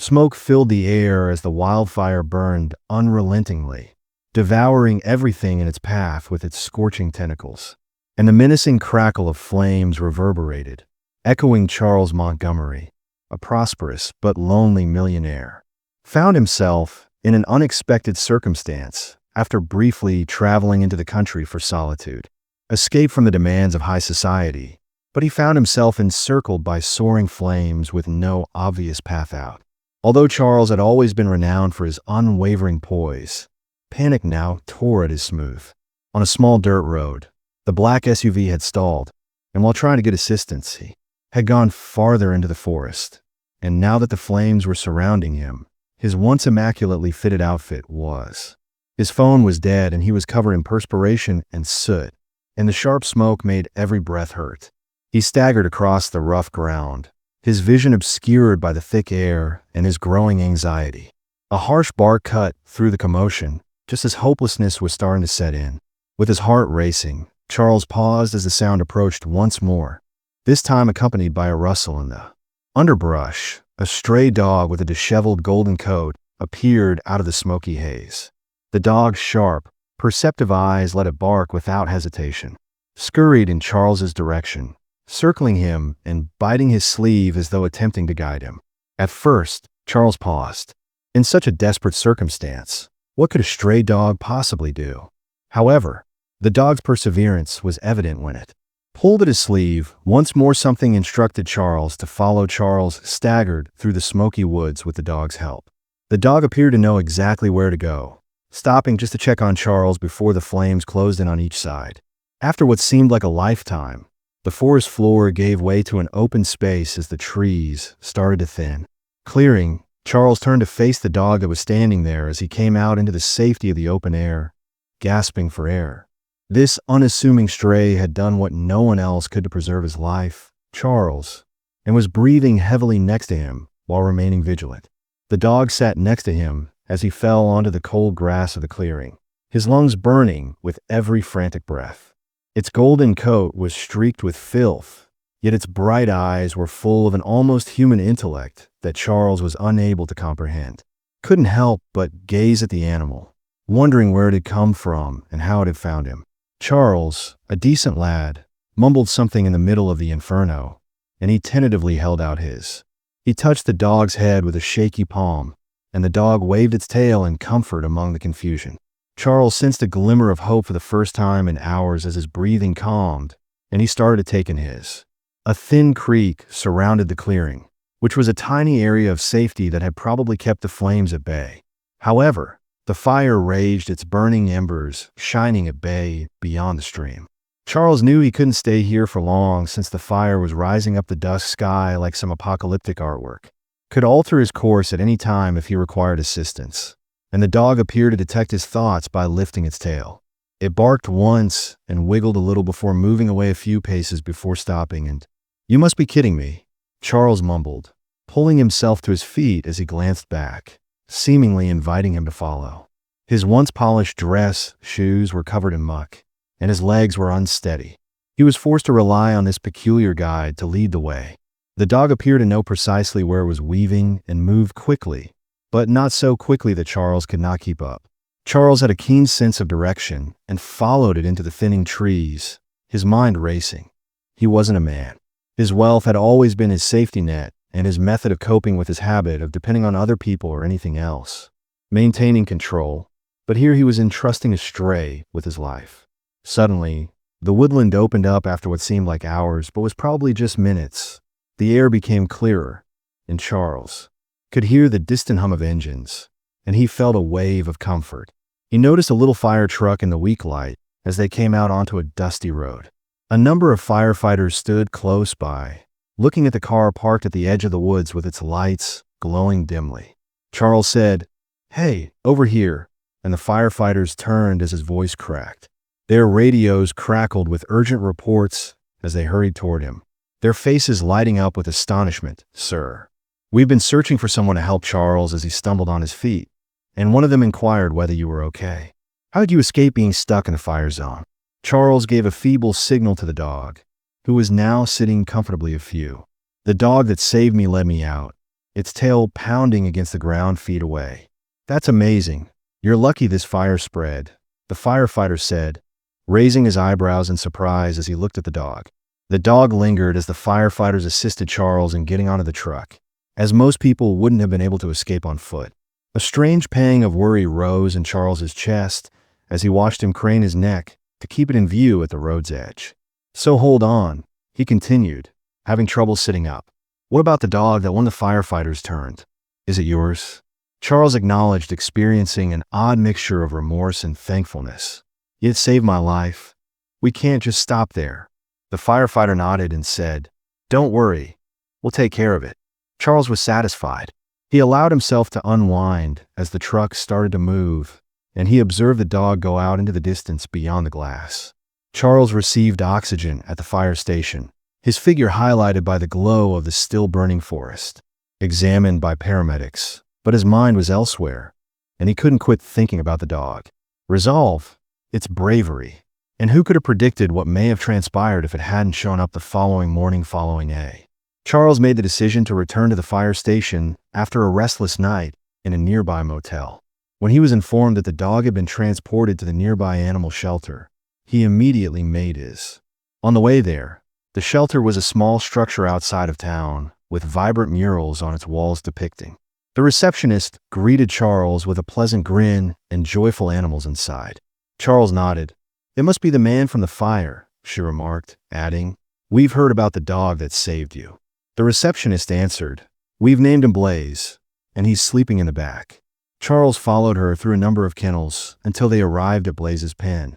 Smoke filled the air as the wildfire burned unrelentingly, devouring everything in its path with its scorching tentacles. And the menacing crackle of flames reverberated, echoing Charles Montgomery, a prosperous but lonely millionaire, found himself in an unexpected circumstance after briefly traveling into the country for solitude. Escape from the demands of high society, but he found himself encircled by soaring flames with no obvious path out. Although Charles had always been renowned for his unwavering poise, panic now tore at his smooth. On a small dirt road, the black SUV had stalled, and while trying to get assistance, he had gone farther into the forest. And now that the flames were surrounding him, his once immaculately fitted outfit was. His phone was dead, and he was covered in perspiration and soot, and the sharp smoke made every breath hurt. He staggered across the rough ground, his vision obscured by the thick air and his growing anxiety. A harsh bark cut through the commotion, just as hopelessness was starting to set in. With his heart racing, Charles paused as the sound approached once more, this time accompanied by a rustle in the underbrush. A stray dog with a disheveled golden coat appeared out of the smoky haze. The dog's sharp, perceptive eyes let it bark without hesitation, scurried in Charles's direction, circling him and biting his sleeve as though attempting to guide him. At first, Charles paused. In such a desperate circumstance, what could a stray dog possibly do? However, the dog's perseverance was evident when it pulled at his sleeve. Once more something instructed Charles to follow. Charles staggered through the smoky woods with the dog's help. The dog appeared to know exactly where to go, stopping just to check on Charles before the flames closed in on each side. After what seemed like a lifetime, the forest floor gave way to an open space as the trees started to thin. Clearing, Charles turned to face the dog that was standing there as he came out into the safety of the open air, gasping for air. This unassuming stray had done what no one else could to preserve his life, Charles, and was breathing heavily next to him while remaining vigilant. The dog sat next to him as he fell onto the cold grass of the clearing, his lungs burning with every frantic breath. Its golden coat was streaked with filth, yet its bright eyes were full of an almost human intellect that Charles was unable to comprehend. Couldn't help but gaze at the animal, wondering where it had come from and how it had found him. Charles, a decent lad, mumbled something in the middle of the inferno, and he tentatively held out his. He touched the dog's head with a shaky palm, and the dog waved its tail in comfort among the confusion. Charles sensed a glimmer of hope for the first time in hours as his breathing calmed, and he started to take in his. A thin creek surrounded the clearing, which was a tiny area of safety that had probably kept the flames at bay. However, the fire raged, its burning embers shining at bay beyond the stream. Charles knew he couldn't stay here for long since the fire was rising up the dusk sky like some apocalyptic artwork. Could alter his course at any time if he required assistance, and the dog appeared to detect his thoughts by lifting its tail. It barked once and wiggled a little before moving away a few paces before stopping and, "You must be kidding me," Charles mumbled, pulling himself to his feet as he glanced back, seemingly inviting him to follow. His once polished dress, shoes were covered in muck, and his legs were unsteady. He was forced to rely on this peculiar guide to lead the way. The dog appeared to know precisely where it was weaving and moved quickly, but not so quickly that Charles could not keep up. Charles had a keen sense of direction and followed it into the thinning trees, his mind racing. He wasn't a man. His wealth had always been his safety net, and his method of coping with his habit of depending on other people or anything else, maintaining control, but here he was entrusting a stray with his life. Suddenly, the woodland opened up after what seemed like hours, but was probably just minutes. The air became clearer, and Charles could hear the distant hum of engines, and he felt a wave of comfort. He noticed a little fire truck in the weak light as they came out onto a dusty road. A number of firefighters stood close by, looking at the car parked at the edge of the woods with its lights glowing dimly. Charles said, "Hey, over here," and the firefighters turned as his voice cracked. Their radios crackled with urgent reports as they hurried toward him, their faces lighting up with astonishment. "Sir, we've been searching for someone to help," Charles as he stumbled on his feet, "and one of them inquired whether you were okay. How did you escape being stuck in a fire zone?" Charles gave a feeble signal to the dog, who was now sitting comfortably a few. "The dog that saved me led me out, its tail pounding against the ground feet away. "That's amazing. You're lucky this fire spread," the firefighter said, raising his eyebrows in surprise as he looked at the dog. The dog lingered as the firefighters assisted Charles in getting onto the truck, as most people wouldn't have been able to escape on foot. A strange pang of worry rose in Charles's chest as he watched him crane his neck to keep it in view at the road's edge. "So hold on," he continued, having trouble sitting up. "What about the dog that one of the firefighters turned? Is it yours?" Charles acknowledged experiencing an odd mixture of remorse and thankfulness. "It saved my life. We can't just stop there." The firefighter nodded and said, "Don't worry. We'll take care of it." Charles was satisfied. He allowed himself to unwind as the truck started to move, and he observed the dog go out into the distance beyond the glass. Charles received oxygen at the fire station, his figure highlighted by the glow of the still-burning forest. Examined by paramedics, but his mind was elsewhere, and he couldn't quit thinking about the dog. Resolve, its bravery, and who could have predicted what may have transpired if it hadn't shown up the following morning following A. Charles made the decision to return to the fire station after a restless night in a nearby motel. When he was informed that the dog had been transported to the nearby animal shelter, he immediately made his. On the way there, the shelter was a small structure outside of town, with vibrant murals on its walls depicting. The receptionist greeted Charles with a pleasant grin and joyful animals inside. Charles nodded. "It must be the man from the fire," she remarked, adding, "We've heard about the dog that saved you." The receptionist answered, "We've named him Blaze, and he's sleeping in the back." Charles followed her through a number of kennels until they arrived at Blaze's pen,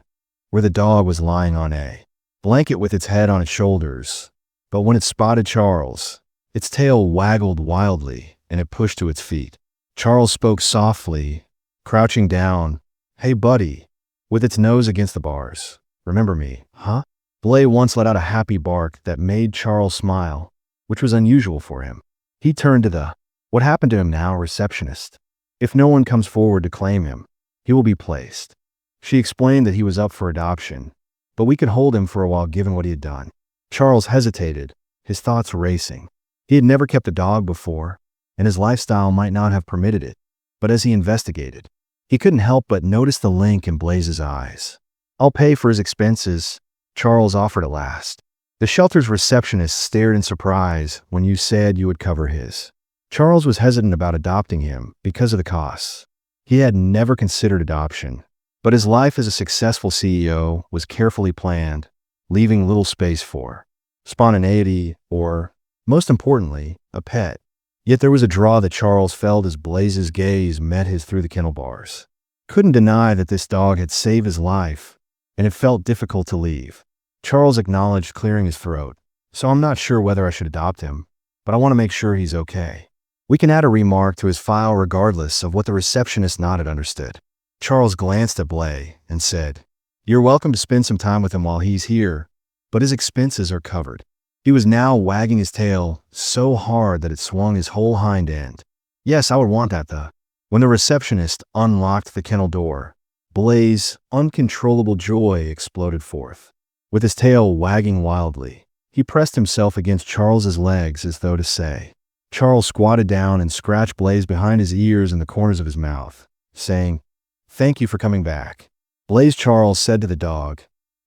where the dog was lying on a blanket with its head on its shoulders. But when it spotted Charles, its tail waggled wildly and it pushed to its feet. Charles spoke softly, crouching down. "Hey, buddy," with its nose against the bars. "Remember me, huh?" Blaze once let out a happy bark that made Charles smile, which was unusual for him. He turned to the "What happened to him now?" receptionist. "If no one comes forward to claim him, he will be placed." She explained that he was up for adoption, but we could hold him for a while given what he had done. Charles hesitated, his thoughts racing. He had never kept a dog before, and his lifestyle might not have permitted it, but as he investigated, he couldn't help but notice the link in Blaze's eyes. "I'll pay for his expenses," Charles offered at last. "The shelter's receptionist stared in surprise when you said you would cover his." Charles was hesitant about adopting him because of the costs. He had never considered adoption, but his life as a successful CEO was carefully planned, leaving little space for spontaneity or, most importantly, a pet. Yet there was a draw that Charles felt as Blaze's gaze met his through the kennel bars. Couldn't deny that this dog had saved his life, and it felt difficult to leave. Charles acknowledged, clearing his throat. "So I'm not sure whether I should adopt him, but I want to make sure he's okay." We can add a remark to his file regardless of what the receptionist nodded understood. Charles glanced at Blaze and said, "You're welcome to spend some time with him while he's here, but his expenses are covered." He was now wagging his tail so hard that it swung his whole hind end. "Yes, I would want that." When the receptionist unlocked the kennel door, Blaze's uncontrollable joy exploded forth. With his tail wagging wildly, he pressed himself against Charles's legs as though to say. Charles squatted down and scratched Blaze behind his ears and the corners of his mouth, saying, "Thank you for coming back." Blaze, Charles said to the dog,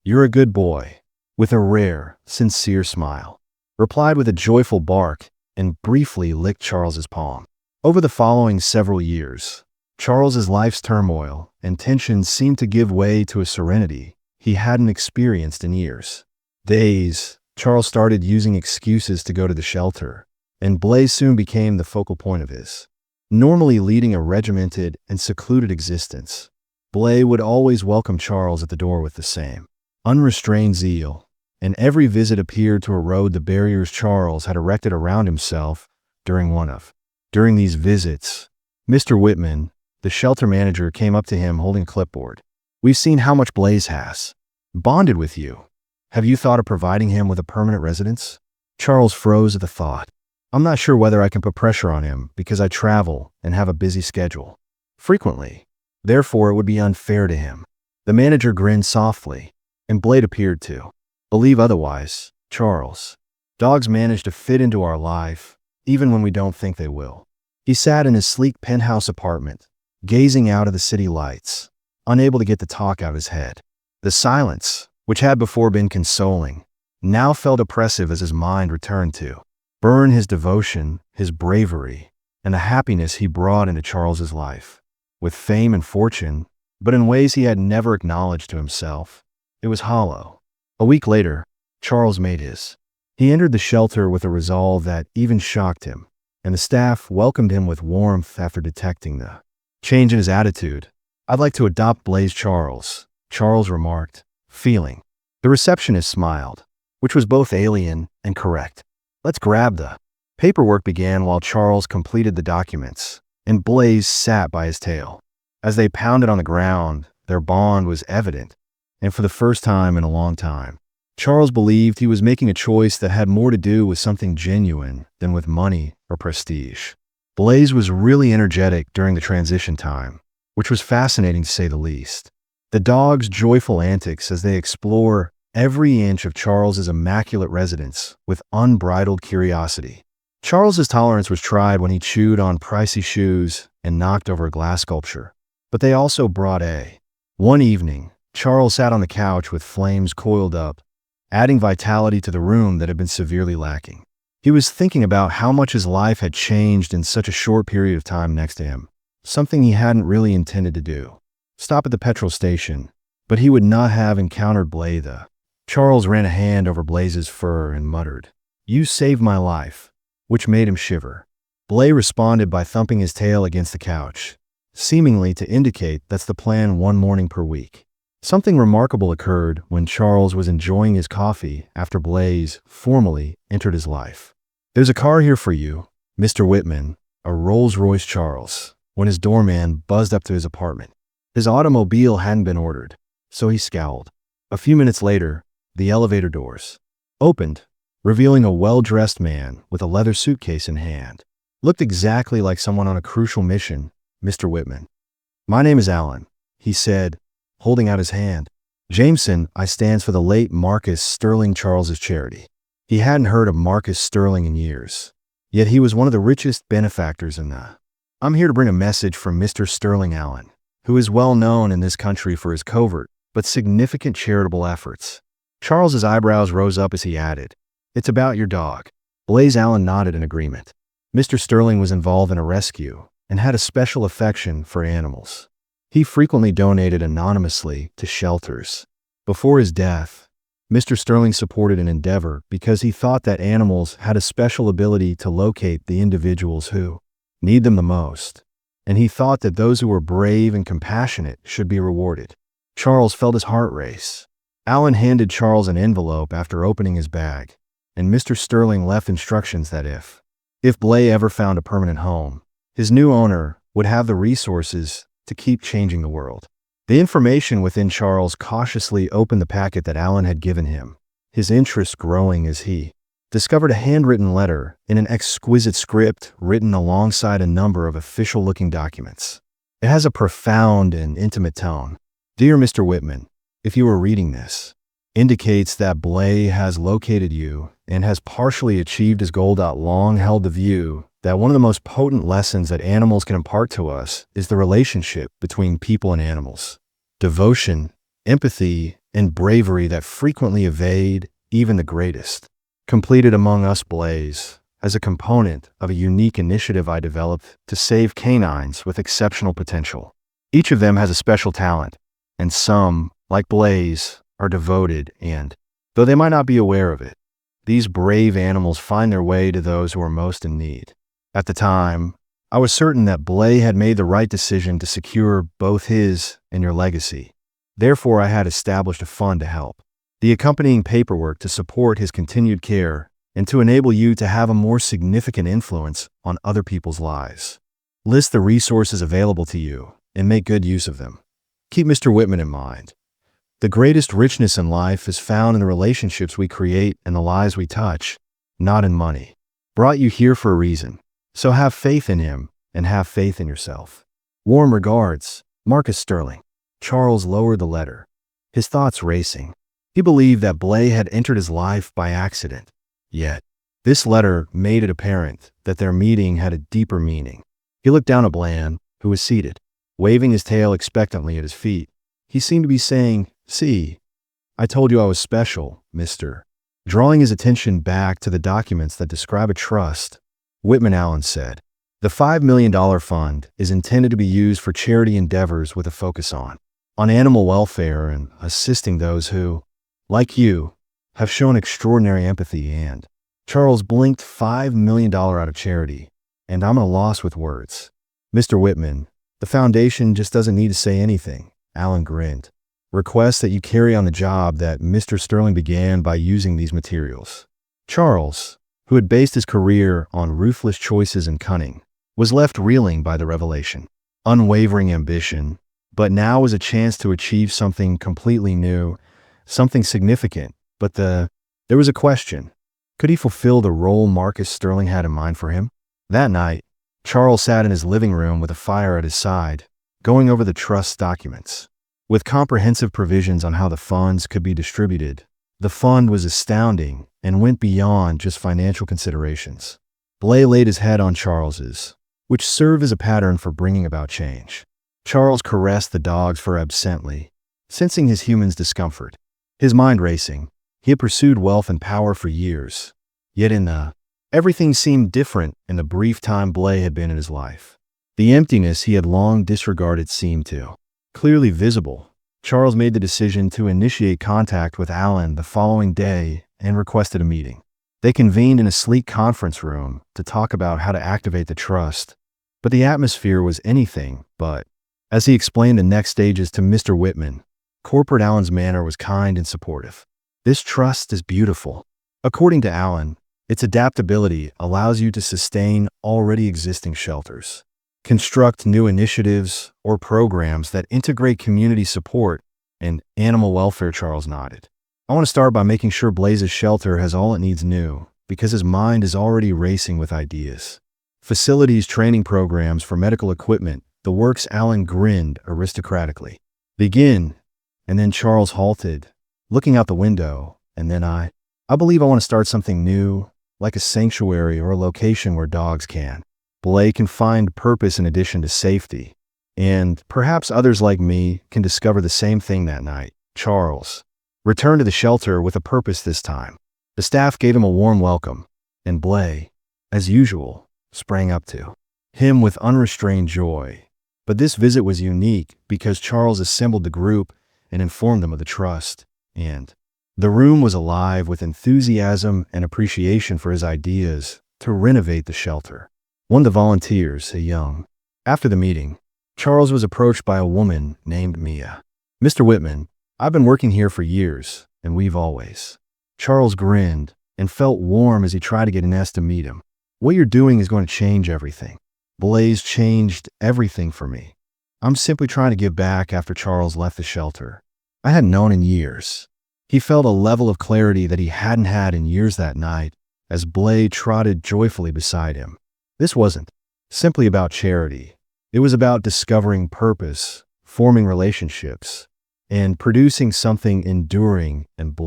"You're a good boy," with a rare, sincere smile, replied with a joyful bark, and briefly licked Charles's palm. Over the following several years, Charles's life's turmoil and tensions seemed to give way to a serenity he hadn't experienced in years. Days, Charles started using excuses to go to the shelter, and Blaze soon became the focal point of his. Normally leading a regimented and secluded existence, Blaze would always welcome Charles at the door with the same unrestrained zeal, and every visit appeared to erode the barriers Charles had erected around himself during these visits. Mr. Whitman, the shelter manager, came up to him holding a clipboard. "We've seen how much Blaze has bonded with you. Have you thought of providing him with a permanent residence?" Charles froze at the thought. "I'm not sure whether I can put pressure on him because I travel and have a busy schedule frequently. Therefore, it would be unfair to him." The manager grinned softly, and Blaze appeared to believe otherwise. "Charles, dogs manage to fit into our life even when we don't think they will. He sat in his sleek penthouse apartment, gazing out at the city lights, unable to get the talk out of his head. The silence, which had before been consoling, now felt oppressive as his mind returned to burn his devotion, his bravery, and the happiness he brought into Charles's life. With fame and fortune, but in ways he had never acknowledged to himself, it was hollow. A week later, Charles made his. He entered the shelter with a resolve that even shocked him, and the staff welcomed him with warmth after detecting the change in his attitude. "I'd like to adopt Blaze Charles," Charles remarked, feeling. The receptionist smiled, which was both alien and correct. "Let's grab the..." Paperwork began while Charles completed the documents, and Blaze sat by his tail. As they pounded on the ground, their bond was evident, and for the first time in a long time, Charles believed he was making a choice that had more to do with something genuine than with money or prestige. Blaze was really energetic during the transition time, which was fascinating to say the least. The dog's joyful antics as they explore every inch of Charles's immaculate residence with unbridled curiosity. Charles's tolerance was tried when he chewed on pricey shoes and knocked over a glass sculpture. But they also brought a. One evening, Charles sat on the couch with flames coiled up, adding vitality to the room that had been severely lacking. He was thinking about how much his life had changed in such a short period of time next to him, something he hadn't really intended to do. Stop at the petrol station, but he would not have encountered Blaze. Charles ran a hand over Blaze's fur and muttered, "You saved my life," which made him shiver. Blaze responded by thumping his tail against the couch, seemingly to indicate that's the plan one morning per week. Something remarkable occurred when Charles was enjoying his coffee after Blaze formally entered his life. "There's a car here for you, Mr. Whitman," a Rolls-Royce Charles, when his doorman buzzed up to his apartment. His automobile hadn't been ordered, so he scowled. A few minutes later, the elevator doors opened, revealing a well-dressed man with a leather suitcase in hand. "Looked exactly like someone on a crucial mission, Mr. Whitman." "My name is Alan," he said, holding out his hand. "Jameson, I stands for the late Marcus Sterling Charles's charity." He hadn't heard of Marcus Sterling in years, yet he was one of the richest benefactors in the. "I'm here to bring a message from Mr. Sterling Allen, who is well known in this country for his covert but significant charitable efforts." Charles's eyebrows rose up as he added, "It's about your dog." Blaze Allen nodded in agreement. Mr. Sterling was involved in a rescue and had a special affection for animals. He frequently donated anonymously to shelters. Before his death, Mr. Sterling supported an endeavor because he thought that animals had a special ability to locate the individuals who need them the most, and he thought that those who were brave and compassionate should be rewarded. Charles felt his heart race. Alan handed Charles an envelope after opening his bag, and Mr. Sterling left instructions that if Blaze ever found a permanent home, his new owner would have the resources to keep changing the world. The information within Charles cautiously opened the packet that Alan had given him, his interest growing as he discovered a handwritten letter in an exquisite script written alongside a number of official-looking documents. It has a profound and intimate tone. "Dear Mr. Whitman, if you are reading this, indicates that Blaze has located you and has partially achieved his goal. Long held the view that one of the most potent lessons that animals can impart to us is the relationship between people and animals. Devotion, empathy, and bravery that frequently evade even the greatest. Completed among us Blaze as a component of a unique initiative I developed to save canines with exceptional potential. Each of them has a special talent, and some, like Blaze, are devoted and, though they might not be aware of it, these brave animals find their way to those who are most in need. At the time, I was certain that Blaze had made the right decision to secure both his and your legacy. Therefore, I had established a fund to help. The accompanying paperwork to support his continued care and to enable you to have a more significant influence on other people's lives. List the resources available to you and make good use of them. Keep Mr. Whitman in mind. The greatest richness in life is found in the relationships we create and the lives we touch, not in money. Brought you here for a reason, so have faith in him and have faith in yourself. Warm regards, Marcus Sterling. Charles lowered the letter, his thoughts racing. He believed that Blaze had entered his life by accident. Yet, This letter made it apparent that their meeting had a deeper meaning. He looked down at Bland, who was seated, waving his tail expectantly at his feet. He seemed to be saying, "See, I told you I was special, mister." Drawing his attention back to the documents that describe a trust, Whitman Allen said, "The $5 million fund is intended to be used for charity endeavors with a focus on animal welfare and assisting those who, like you, have shown extraordinary empathy and." Charles blinked $5 million out of charity, and I'm at a loss with words. "Mr. Whitman, the foundation just doesn't need to say anything," Allen grinned. "Request that you carry on the job that Mr. Sterling began by using these materials." Charles, who had based his career on ruthless choices and cunning, was left reeling by the revelation. Unwavering ambition, but now was a chance to achieve something completely new, something significant. But there was a question. Could he fulfill the role Marcus Sterling had in mind for him? That night, Charles sat in his living room with a fire at his side, going over the trust documents. With comprehensive provisions on how the funds could be distributed, the fund was astounding and went beyond just financial considerations. Blay laid his head on Charles's, which served as a pattern for bringing about change. Charles caressed the dog's fur absently, sensing his human's discomfort. His mind racing, he had pursued wealth and power for years, yet everything seemed different in the brief time Blay had been in his life. The emptiness he had long disregarded seemed to clearly visible. Charles made the decision to initiate contact with Allen the following day and requested a meeting. They convened in a sleek conference room to talk about how to activate the trust, but the atmosphere was anything but. As he explained the next stages to Mr. Whitman, corporate Allen's manner was kind and supportive. "This trust is beautiful. According to Allen, its adaptability allows you to sustain already existing shelters, construct new initiatives or programs that integrate community support and animal welfare." Charles nodded. "I want to start by making sure Blaze's shelter has all it needs new, because his mind is already racing with ideas. Facilities, training programs for medical equipment, the works." Allen grinned aristocratically. "Begin." And then Charles halted, looking out the window, and then I believe I want to start something new, like a sanctuary or a location where dogs can find purpose in addition to safety. And perhaps others like me can discover the same thing that night. Charles returned to the shelter with a purpose this time. The staff gave him a warm welcome, and Blay, as usual, sprang up to him with unrestrained joy. But this visit was unique because Charles assembled the group and informed them of the trust, and the room was alive with enthusiasm and appreciation for his ideas to renovate the shelter. One of the volunteers, After the meeting, Charles was approached by a woman named Mia. "Mr. Whitman, I've been working here for years, and we've always." Charles grinned and felt warm as he tried to get Ines to meet him. "What you're doing is going to change everything." "Blaze changed everything for me. I'm simply trying to give back." After Charles left the shelter, I hadn't known in years. He felt a level of clarity that he hadn't had in years that night as Blay trotted joyfully beside him. This wasn't simply about charity. It was about discovering purpose, forming relationships, and producing something enduring. And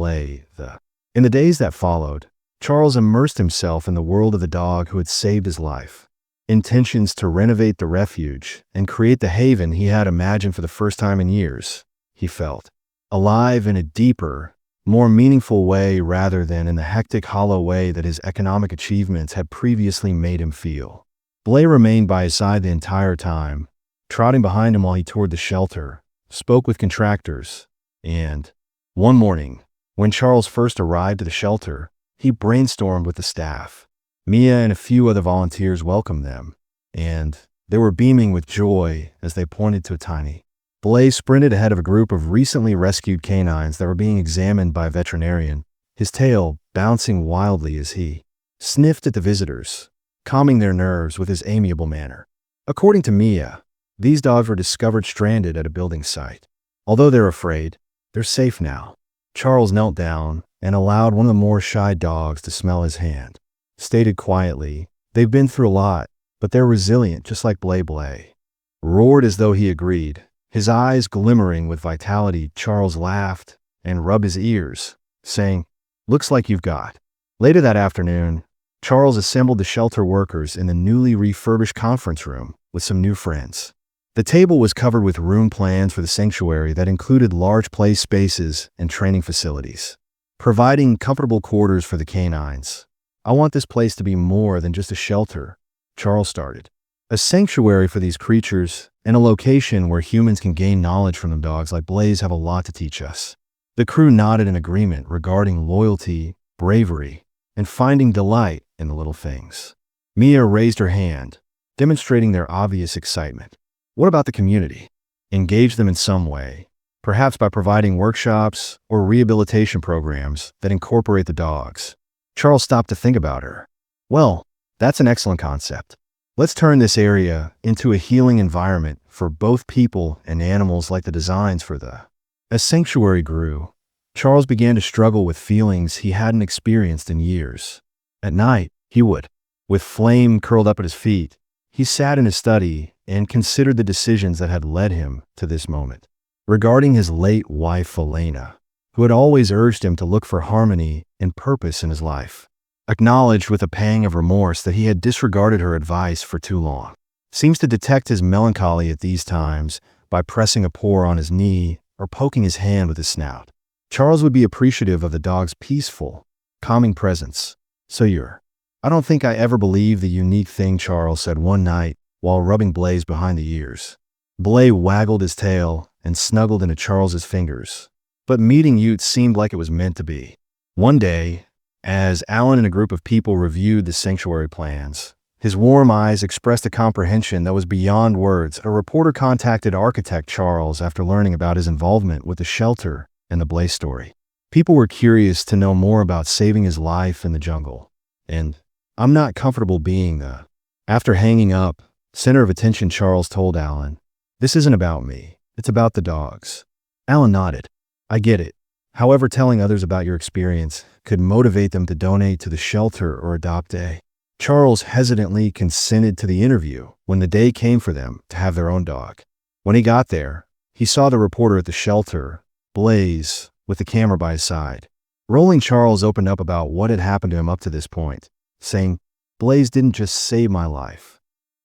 In the days that followed, Charles immersed himself in the world of the dog who had saved his life. Intentions to renovate the refuge and create the haven he had imagined for the first time in years. He felt alive in a deeper, more meaningful way rather than in the hectic, hollow way that his economic achievements had previously made him feel. Blay remained by his side the entire time, trotting behind him while he toured the shelter, spoke with contractors, and one morning, when Charles first arrived at the shelter, he brainstormed with the staff. Mia and a few other volunteers welcomed them, and they were beaming with joy as they pointed to a tiny. Blay sprinted ahead of a group of recently rescued canines that were being examined by a veterinarian, his tail bouncing wildly as he sniffed at the visitors, calming their nerves with his amiable manner. According to Mia, these dogs were discovered stranded at a building site. Although they're afraid, they're safe now. Charles knelt down and allowed one of the more shy dogs to smell his hand. Stated quietly, "They've been through a lot, but they're resilient just like Blay." Roared as though he agreed. His eyes glimmering with vitality, Charles laughed and rubbed his ears, saying, "Looks like you've got." Later that afternoon, Charles assembled the shelter workers in the newly refurbished conference room with some new friends. The table was covered with room plans for the sanctuary that included large play spaces and training facilities, providing comfortable quarters for the canines. "I want this place to be more than just a shelter," Charles started. "A sanctuary for these creatures and a location where humans can gain knowledge from them. Dogs like Blaze have a lot to teach us." The crew nodded in agreement regarding loyalty, bravery, and finding delight in the little things. Mia raised her hand, demonstrating their obvious excitement. "What about the community? Engage them in some way, perhaps by providing workshops or rehabilitation programs that incorporate the dogs." Charles stopped to think about her. "Well, that's an excellent concept. Let's turn this area into a healing environment for both people and animals like the designs for the..." As sanctuary grew, Charles began to struggle with feelings he hadn't experienced in years. At night, he would, with Flame curled up at his feet, he sat in his study and considered the decisions that had led him to this moment. Regarding his late wife, Elena, who had always urged him to look for harmony and purpose in his life, acknowledged with a pang of remorse that he had disregarded her advice for too long. Seems to detect his melancholy at these times by pressing a paw on his knee or poking his hand with his snout. Charles would be appreciative of the dog's peaceful, calming presence. I don't think I ever believed the unique thing," Charles said one night while rubbing Blaze behind the ears. Blaze waggled his tail and snuggled into Charles's fingers. But meeting Ute seemed like it was meant to be. One day, as Alan and a group of people reviewed the sanctuary plans, his warm eyes expressed a comprehension that was beyond words. A reporter contacted architect Charles after learning about his involvement with the shelter and the Blaze story. People were curious to know more about saving his life in the jungle. "And I'm not comfortable being the..." After hanging up, center of attention, Charles told Alan, "This isn't about me. It's about the dogs." Alan nodded. "I get it. However, telling others about your experience could motivate them to donate to the shelter or adopt a..." Charles hesitantly consented to the interview when the day came for them to have their own dog. When he got there, he saw the reporter at the shelter, Blaze, with the camera by his side. Rolling, Charles opened up about what had happened to him up to this point, saying, "Blaze didn't just save my life.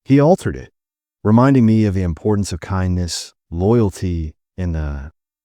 He altered it, reminding me of the importance of kindness, loyalty, and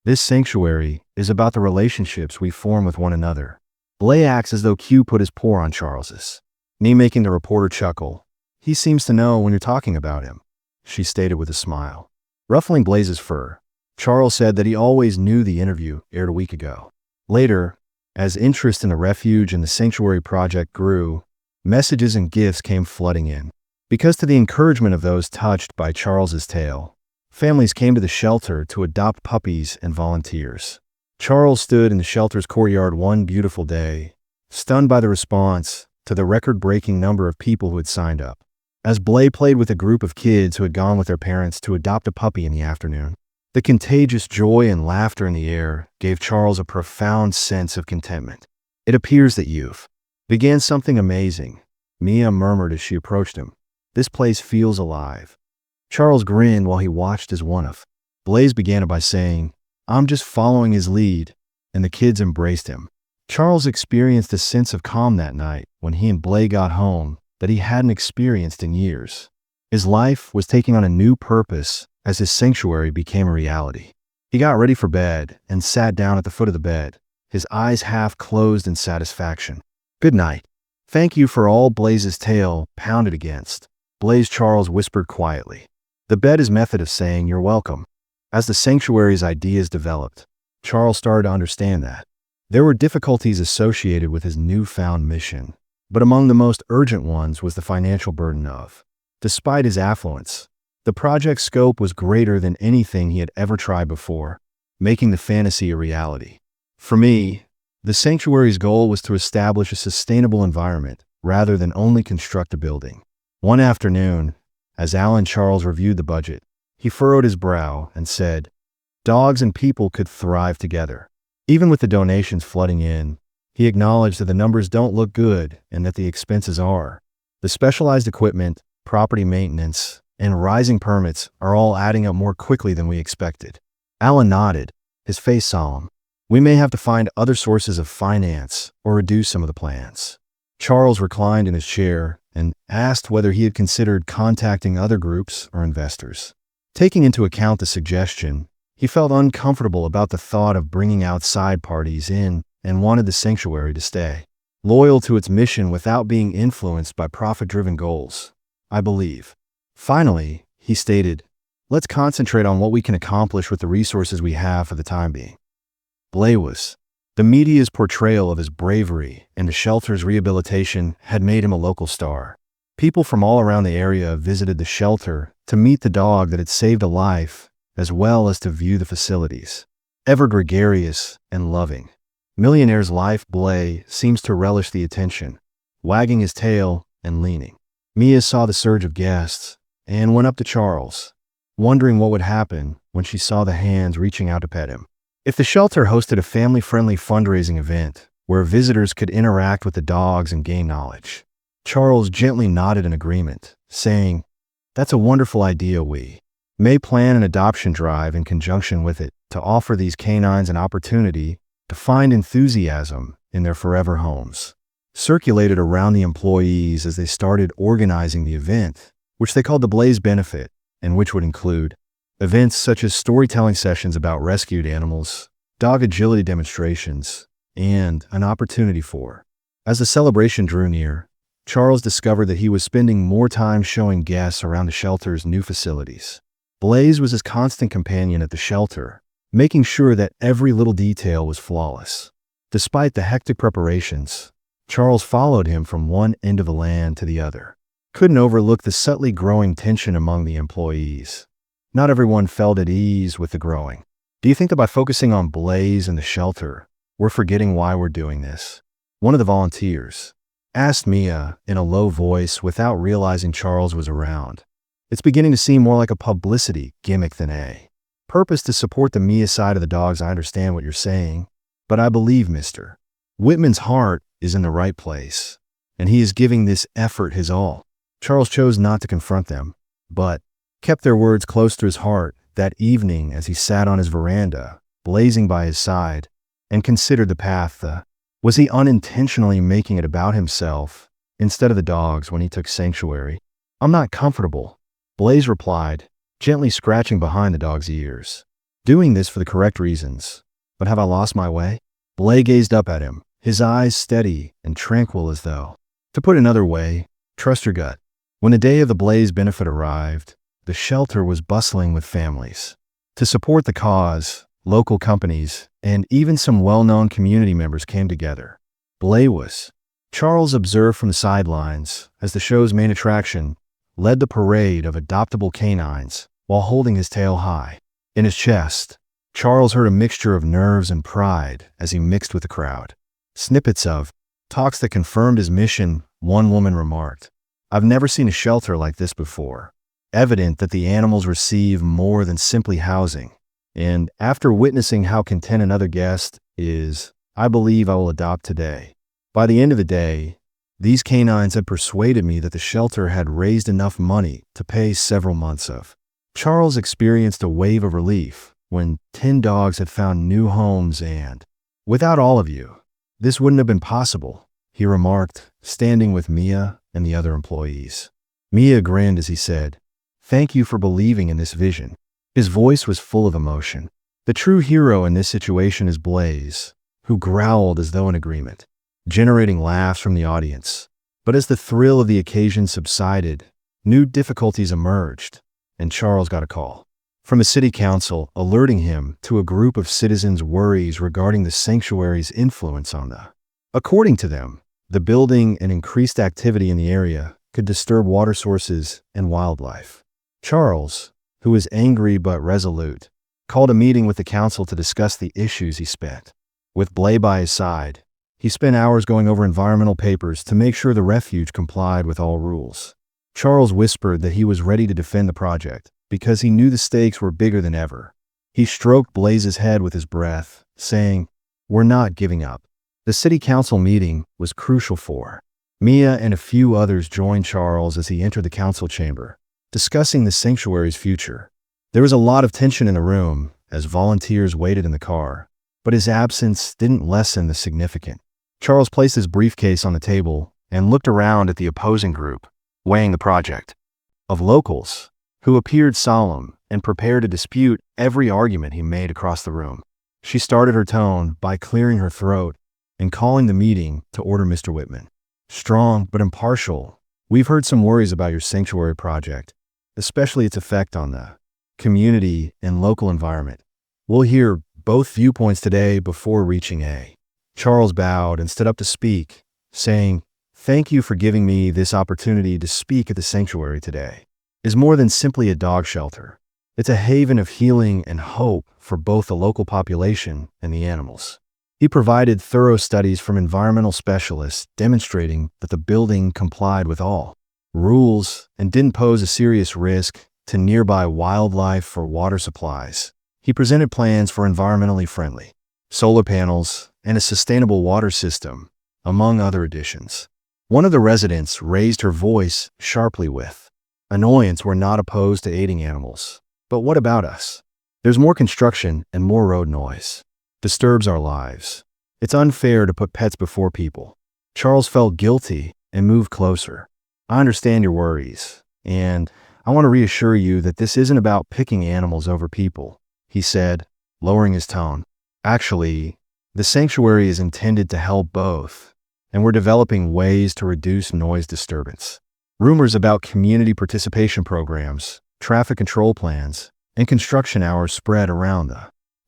this sanctuary is about the relationships we form with one another." Blaze acts as though Q put his paw on Charles's knee, making the reporter chuckle. "He seems to know when you're talking about him," she stated with a smile. Ruffling Blaze's fur, Charles said that he always knew the interview aired a week ago. Later, as interest in the refuge and the sanctuary project grew, messages and gifts came flooding in. Because to the encouragement of those touched by Charles's tale, families came to the shelter to adopt puppies and volunteers. Charles stood in the shelter's courtyard one beautiful day, stunned by the response to the record-breaking number of people who had signed up. As Blaze played with a group of kids who had gone with their parents to adopt a puppy in the afternoon, the contagious joy and laughter in the air gave Charles a profound sense of contentment. "It appears that you've began something amazing," Mia murmured as she approached him. "This place feels alive." Charles grinned while he watched as one of Blaze began it by saying, "I'm just following his lead," and the kids embraced him. Charles experienced a sense of calm that night when he and Blaze got home that he hadn't experienced in years. His life was taking on a new purpose as his sanctuary became a reality. He got ready for bed and sat down at the foot of the bed, his eyes half closed in satisfaction. "Good night. Thank you for all." Blaze's tail pounded against Blaze, Charles whispered quietly. The bed is method of saying you're welcome. As the sanctuary's ideas developed, Charles started to understand that there were difficulties associated with his newfound mission, but among the most urgent ones was the financial burden of. Despite his affluence, the project's scope was greater than anything he had ever tried before, making the fantasy a reality. For me, the sanctuary's goal was to establish a sustainable environment rather than only construct a building. One afternoon, as Alan Charles reviewed the budget, he furrowed his brow and said, "Dogs and people could thrive together." Even with the donations flooding in, he acknowledged that the numbers don't look good and that the expenses are. The specialized equipment, property maintenance, and rising permits are all adding up more quickly than we expected. Alan nodded, his face solemn. "We may have to find other sources of finance or reduce some of the plans." Charles reclined in his chair and asked whether he had considered contacting other groups or investors. Taking into account the suggestion, he felt uncomfortable about the thought of bringing outside parties in and wanted the sanctuary to stay loyal to its mission without being influenced by profit-driven goals, I believe. Finally, he stated, "Let's concentrate on what we can accomplish with the resources we have for the time being." Blaze. The media's portrayal of his bravery and the shelter's rehabilitation had made him a local star. People from all around the area visited the shelter to meet the dog that had saved a life, as well as to view the facilities. Ever gregarious and loving, Millionaire's life Blaze seems to relish the attention, wagging his tail and leaning. Mia saw the surge of guests and went up to Charles, wondering what would happen when she saw the hands reaching out to pet him. If the shelter hosted a family-friendly fundraising event where visitors could interact with the dogs and gain knowledge, Charles gently nodded in agreement, saying, "That's a wonderful idea. We may plan an adoption drive in conjunction with it to offer these canines an opportunity to find enthusiasm in their forever homes." Circulated around the employees as they started organizing the event, which they called the Blaze Benefit, and which would include events such as storytelling sessions about rescued animals, dog agility demonstrations, and an opportunity for. As the celebration drew near, Charles discovered that he was spending more time showing guests around the shelter's new facilities. Blaze was his constant companion at the shelter, making sure that every little detail was flawless. Despite the hectic preparations, Charles followed him from one end of the land to the other. Couldn't overlook the subtly growing tension among the employees. Not everyone felt at ease with the growing. "Do you think that by focusing on Blaze and the shelter, we're forgetting why we're doing this?" One of the volunteers asked Mia in a low voice without realizing Charles was around. "It's beginning to seem more like a publicity gimmick than a purpose to support the Mia side of the dogs. I understand what you're saying, but I believe Mr. Whitman's heart is in the right place, and he is giving this effort his all." Charles chose not to confront them, but kept their words close to his heart that evening as he sat on his veranda, blazing by his side, and considered the path. Was he unintentionally making it about himself instead of the dogs when he took sanctuary? "I'm not comfortable," Blaze replied, gently scratching behind the dog's ears. "Doing this for the correct reasons, but have I lost my way?" Blaze gazed up at him, his eyes steady and tranquil as though, to put another way, trust your gut. When the day of the Blaze Benefit arrived, the shelter was bustling with families. To support the cause, local companies, and even some well-known community members came together. Blaze. Charles observed from the sidelines as the show's main attraction led the parade of adoptable canines while holding his tail high. In his chest, Charles heard a mixture of nerves and pride as he mixed with the crowd. Snippets of talks that confirmed his mission. One woman remarked, "I've never seen a shelter like this before. Evident that the animals receive more than simply housing. And after witnessing how content another guest is, I believe I will adopt today." By the end of the day, these canines had persuaded me that the shelter had raised enough money to pay several months of. Charles experienced a wave of relief when 10 dogs had found new homes and, "Without all of you, this wouldn't have been possible," he remarked, standing with Mia and the other employees. Mia grinned as he said, "Thank you for believing in this vision." His voice was full of emotion. The true hero in this situation is Blaze, who growled as though in agreement, generating laughs from the audience. But as the thrill of the occasion subsided, new difficulties emerged, and Charles got a call from a city council alerting him to a group of citizens' worries regarding the sanctuary's influence on the. According to them, the building and increased activity in the area could disturb water sources and wildlife. Charles, who was angry but resolute, called a meeting with the council to discuss the issues. He spent with Blaze by his side. He spent hours going over environmental papers to make sure the refuge complied with all rules. Charles whispered that he was ready to defend the project because he knew the stakes were bigger than ever. He stroked Blaze's head with his breath, saying, "We're not giving up." The city council meeting was crucial for. Mia and a few others joined Charles as he entered the council chamber, discussing the sanctuary's future. There was a lot of tension in the room as volunteers waited in the car, but his absence didn't lessen the significance. Charles placed his briefcase on the table and looked around at the opposing group, weighing the project. Of locals, who appeared solemn and prepared to dispute every argument he made across the room. She started her tone by clearing her throat and calling the meeting to order. Mr. Whitman, strong but impartial, we've heard some worries about your sanctuary project, especially its effect on the community and local environment. We'll hear both viewpoints today before reaching a. Charles bowed and stood up to speak, saying, "Thank you for giving me this opportunity to speak at the sanctuary today. It's more than simply a dog shelter. It's a haven of healing and hope for both the local population and the animals." He provided thorough studies from environmental specialists demonstrating that the building complied with all rules and didn't pose a serious risk to nearby wildlife or water supplies. He presented plans for environmentally friendly solar panels and a sustainable water system, among other additions. One of the residents raised her voice sharply with annoyance. "We're not opposed to aiding animals. But what about us? There's more construction and more road noise. Disturbs our lives. It's unfair to put pets before people." Charles felt guilty and moved closer. "I understand your worries, and I want to reassure you that this isn't about picking animals over people," he said, lowering his tone. "Actually, the sanctuary is intended to help both, and we're developing ways to reduce noise disturbance." Rumors about community participation programs, traffic control plans, and construction hours spread around.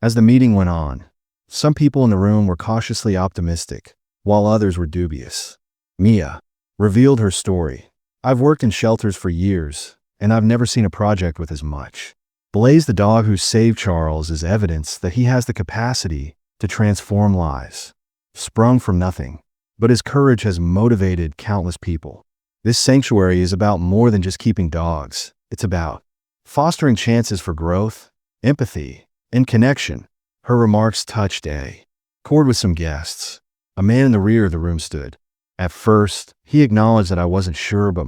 As the meeting went on, some people in the room were cautiously optimistic, while others were dubious. Mia revealed her story. "I've worked in shelters for years, and I've never seen a project with as much." Blaze, the dog who saved Charles, is evidence that he has the capacity to transform lives. Sprung from nothing, but his courage has motivated countless people. This sanctuary is about more than just keeping dogs. It's about fostering chances for growth, empathy, and connection. Her remarks touched a chord with some guests. A man in the rear of the room stood. "At first, he acknowledged that I wasn't sure, but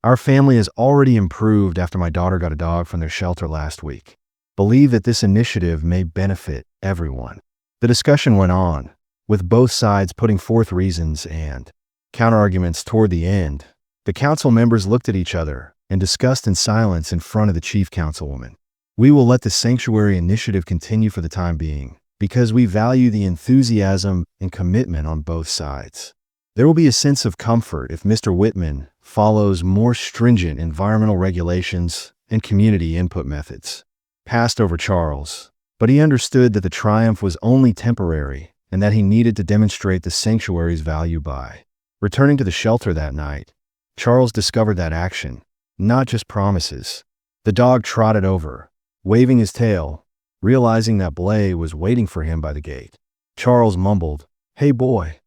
our family has already improved after my daughter got a dog from their shelter last week. Believe that this initiative may benefit everyone." The discussion went on, with both sides putting forth reasons and counterarguments. Toward the end, the council members looked at each other and discussed in silence in front of the chief councilwoman. "We will let the sanctuary initiative continue for the time being, because we value the enthusiasm and commitment on both sides. There will be a sense of comfort if Mr. Whitman follows more stringent environmental regulations and community input methods." Passed over Charles, but he understood that the triumph was only temporary and that he needed to demonstrate the sanctuary's value by returning to the shelter that night. Charles discovered that action, not just promises. The dog trotted over, waving his tail, realizing that Blay was waiting for him by the gate. Charles mumbled, "Hey boy,"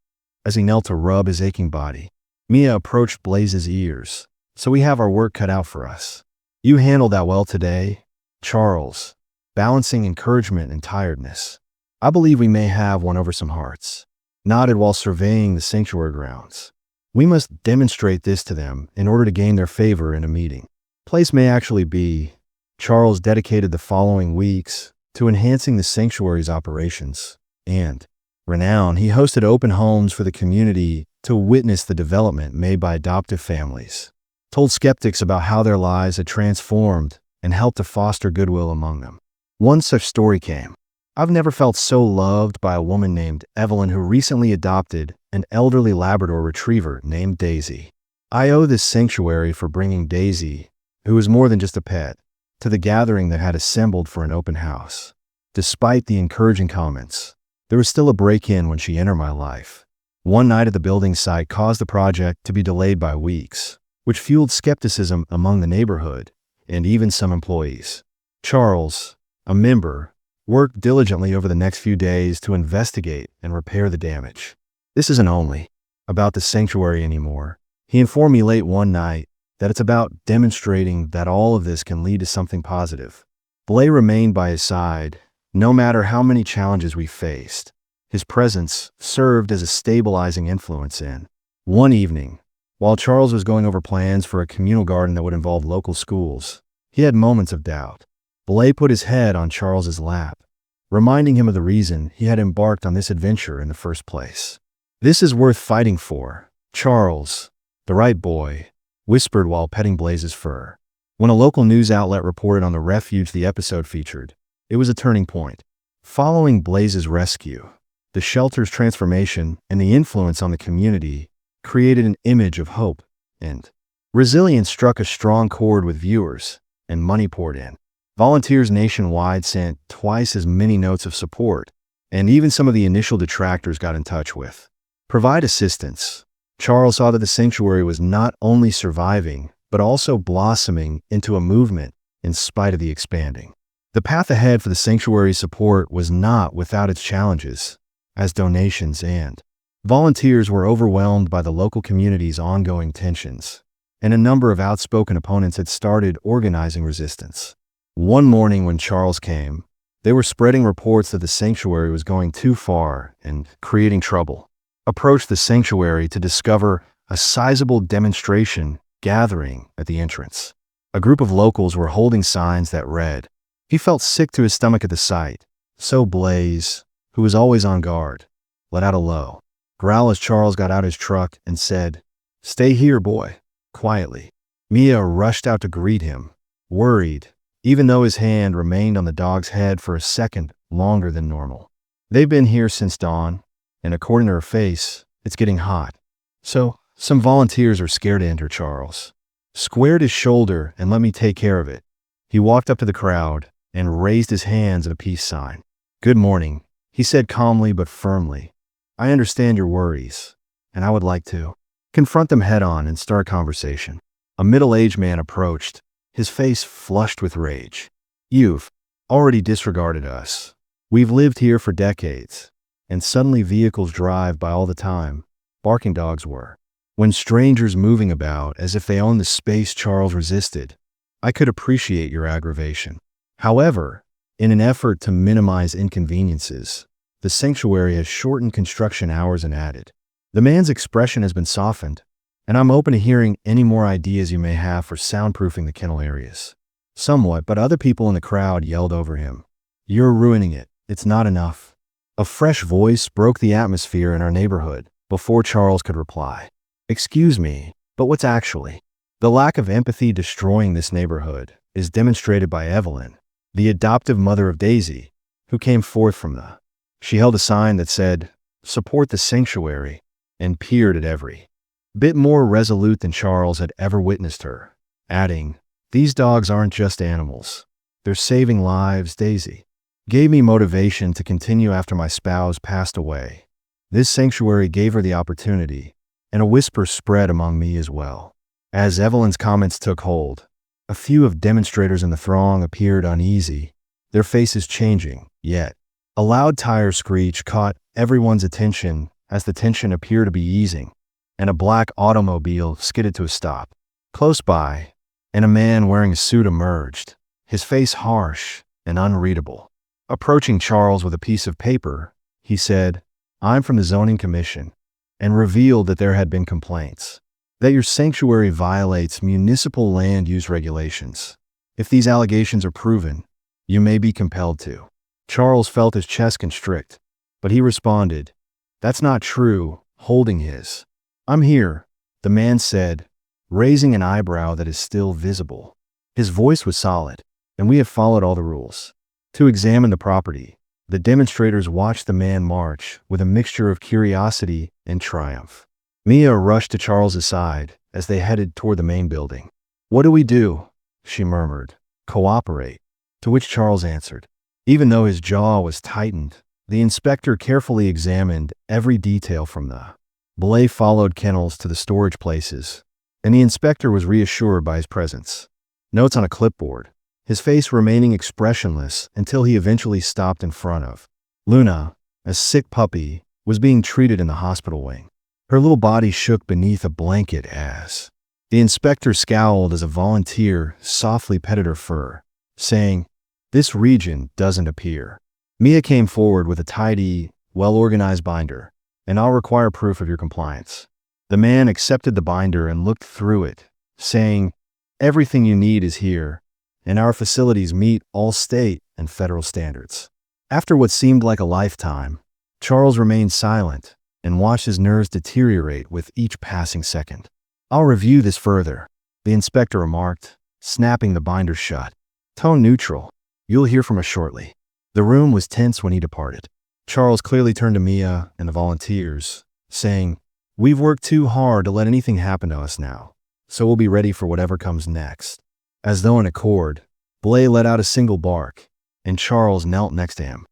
as he knelt to rub his aching body. Mia approached Blaze's ears. "So we have our work cut out for us. You handled that well today, Charles," balancing encouragement and tiredness. "I believe we may have won over some hearts." Nodded while surveying the sanctuary grounds. "We must demonstrate this to them in order to gain their favor in a meeting. Place may actually be." Charles dedicated the following weeks to enhancing the sanctuary's operations and renown. He hosted open homes for the community to witness the development made by adoptive families, told skeptics about how their lives had transformed, and helped to foster goodwill among them. One such story came. "I've never felt so loved by a woman named Evelyn, who recently adopted an elderly Labrador retriever named Daisy. I owe this sanctuary for bringing Daisy, who is more than just a pet, to the gathering that had assembled for an open house." Despite the encouraging comments, there was still a break-in when she entered my life. One night at the building site caused the project to be delayed by weeks, which fueled skepticism among the neighborhood and even some employees. Charles, a member, worked diligently over the next few days to investigate and repair the damage. "This isn't only about the sanctuary anymore," he informed me late one night, "that it's about demonstrating that all of this can lead to something positive." Blay remained by his side, no matter how many challenges we faced. His presence served as a stabilizing influence in. One evening, while Charles was going over plans for a communal garden that would involve local schools, he had moments of doubt. Blay put his head on Charles's lap, reminding him of the reason he had embarked on this adventure in the first place. "This is worth fighting for," Charles, the right boy, whispered while petting Blaze's fur. When a local news outlet reported on the refuge the episode featured, it was a turning point. Following Blaze's rescue, the shelter's transformation and the influence on the community created an image of hope and resilience struck a strong chord with viewers, and money poured in. Volunteers nationwide sent twice as many notes of support, and even some of the initial detractors got in touch with provide assistance. Charles saw that the sanctuary was not only surviving, but also blossoming into a movement in spite of the expanding. The path ahead for the sanctuary's support was not without its challenges, as donations and volunteers were overwhelmed by the local community's ongoing tensions, and a number of outspoken opponents had started organizing resistance. One morning when Charles came, they were spreading reports that the sanctuary was going too far and creating trouble. Approached the sanctuary to discover a sizable demonstration gathering at the entrance. A group of locals were holding signs that read, "He felt sick to his stomach at the sight." So Blaze, who was always on guard, let out a low growl as Charles got out his truck and said, "Stay here, boy," quietly. Mia rushed out to greet him, worried, even though his hand remained on the dog's head for a second longer than normal. "They've been here since dawn, and according to her face, it's getting hot. So, some volunteers are scared to enter." Charles squared his shoulder and let me take care of it. He walked up to the crowd and raised his hands in a peace sign. "Good morning," he said calmly but firmly. "I understand your worries, and I would like to confront them head-on and start a conversation." A middle-aged man approached, his face flushed with rage. "You've already disregarded us. We've lived here for decades, and suddenly vehicles drive by all the time. Barking dogs were. When strangers moving about as if they own the space." Charles resisted. "I could appreciate your aggravation. However, in an effort to minimize inconveniences, the sanctuary has shortened construction hours and added." The man's expression has been softened, and I'm open to hearing any more ideas you may have for soundproofing the kennel areas. Somewhat, but other people in the crowd yelled over him, "You're ruining it. It's not enough." A fresh voice broke the atmosphere in our neighborhood before Charles could reply. "Excuse me, but what's actually?" The lack of empathy destroying this neighborhood is demonstrated by Evelyn, the adoptive mother of Daisy, who came forth from the. She held a sign that said, "Support the sanctuary," and peered at every bit more resolute than Charles had ever witnessed her, adding, "These dogs aren't just animals. They're saving lives." Daisy gave me motivation to continue after my spouse passed away. This sanctuary gave her the opportunity, and a whisper spread among me as well. As Evelyn's comments took hold, a few of demonstrators in the throng appeared uneasy, their faces changing, yet a loud tire screech caught everyone's attention as the tension appeared to be easing, and a black automobile skidded to a stop close by, and a man wearing a suit emerged, his face harsh and unreadable. Approaching Charles with a piece of paper, he said, "I'm from the Zoning Commission," and revealed that there had been complaints that your sanctuary violates municipal land use regulations. If these allegations are proven, you may be compelled to. Charles felt his chest constrict, but he responded, "That's not true," holding his. "I'm here," the man said, raising an eyebrow that is still visible. His voice was solid, "and we have followed all the rules." To examine the property, the demonstrators watched the man march with a mixture of curiosity and triumph. Mia rushed to Charles's side as they headed toward the main building. "What do we do?" she murmured. "Cooperate," to which Charles answered. Even though his jaw was tightened, the inspector carefully examined every detail from the Belay followed kennels to the storage places, and the inspector was reassured by his presence. Notes on a clipboard, his face remaining expressionless until he eventually stopped in front of Luna, a sick puppy, was being treated in the hospital wing. Her little body shook beneath a blanket as the inspector scowled as a volunteer softly petted her fur, saying, "This region doesn't appear." Mia came forward with a tidy, well-organized binder, "And I'll require proof of your compliance." The man accepted the binder and looked through it, saying, "Everything you need is here, and our facilities meet all state and federal standards." After what seemed like a lifetime, Charles remained silent, and watched his nerves deteriorate with each passing second. "I'll review this further," the inspector remarked, snapping the binder shut. "Tone neutral. You'll hear from us shortly." The room was tense when he departed. Charles clearly turned to Mia and the volunteers, saying, "We've worked too hard to let anything happen to us now, so we'll be ready for whatever comes next." As though in accord, Blay let out a single bark, and Charles knelt next to him.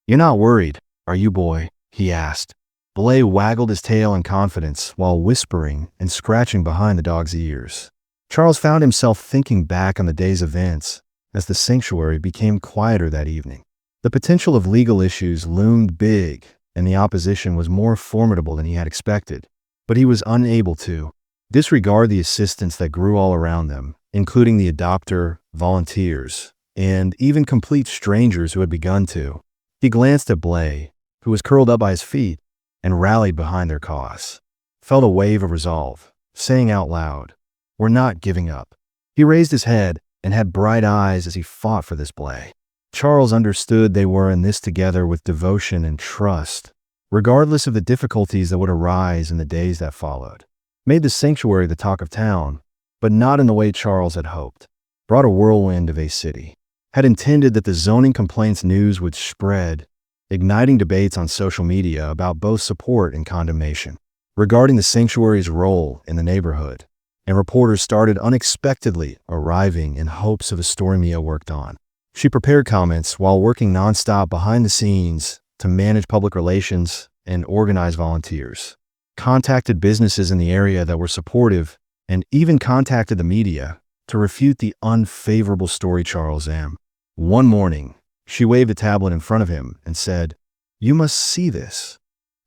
"You're not worried, are you, boy?" he asked. Blay waggled his tail in confidence while whispering and scratching behind the dog's ears. Charles found himself thinking back on the day's events as the sanctuary became quieter that evening. The potential of legal issues loomed big, and the opposition was more formidable than he had expected, but he was unable to disregard the assistance that grew all around them, including the adopter, volunteers, and even complete strangers who had begun to. He glanced at Blay, who was curled up by his feet, and rallied behind their cause. Felt a wave of resolve, saying out loud, "We're not giving up." He raised his head and had bright eyes as he fought for this Blay. Charles understood they were in this together with devotion and trust, regardless of the difficulties that would arise in the days that followed. Made the sanctuary the talk of town, but not in the way Charles had hoped. Brought a whirlwind of a city. Had intended that the zoning complaints news would spread, igniting debates on social media about both support and condemnation regarding the sanctuary's role in the neighborhood, and reporters started unexpectedly arriving in hopes of a story Mia worked on. She prepared comments while working nonstop behind the scenes to manage public relations and organize volunteers. Contacted businesses in the area that were supportive, and even contacted the media to refute the unfavorable story Charles M. One morning, she waved a tablet in front of him and said, "You must see this."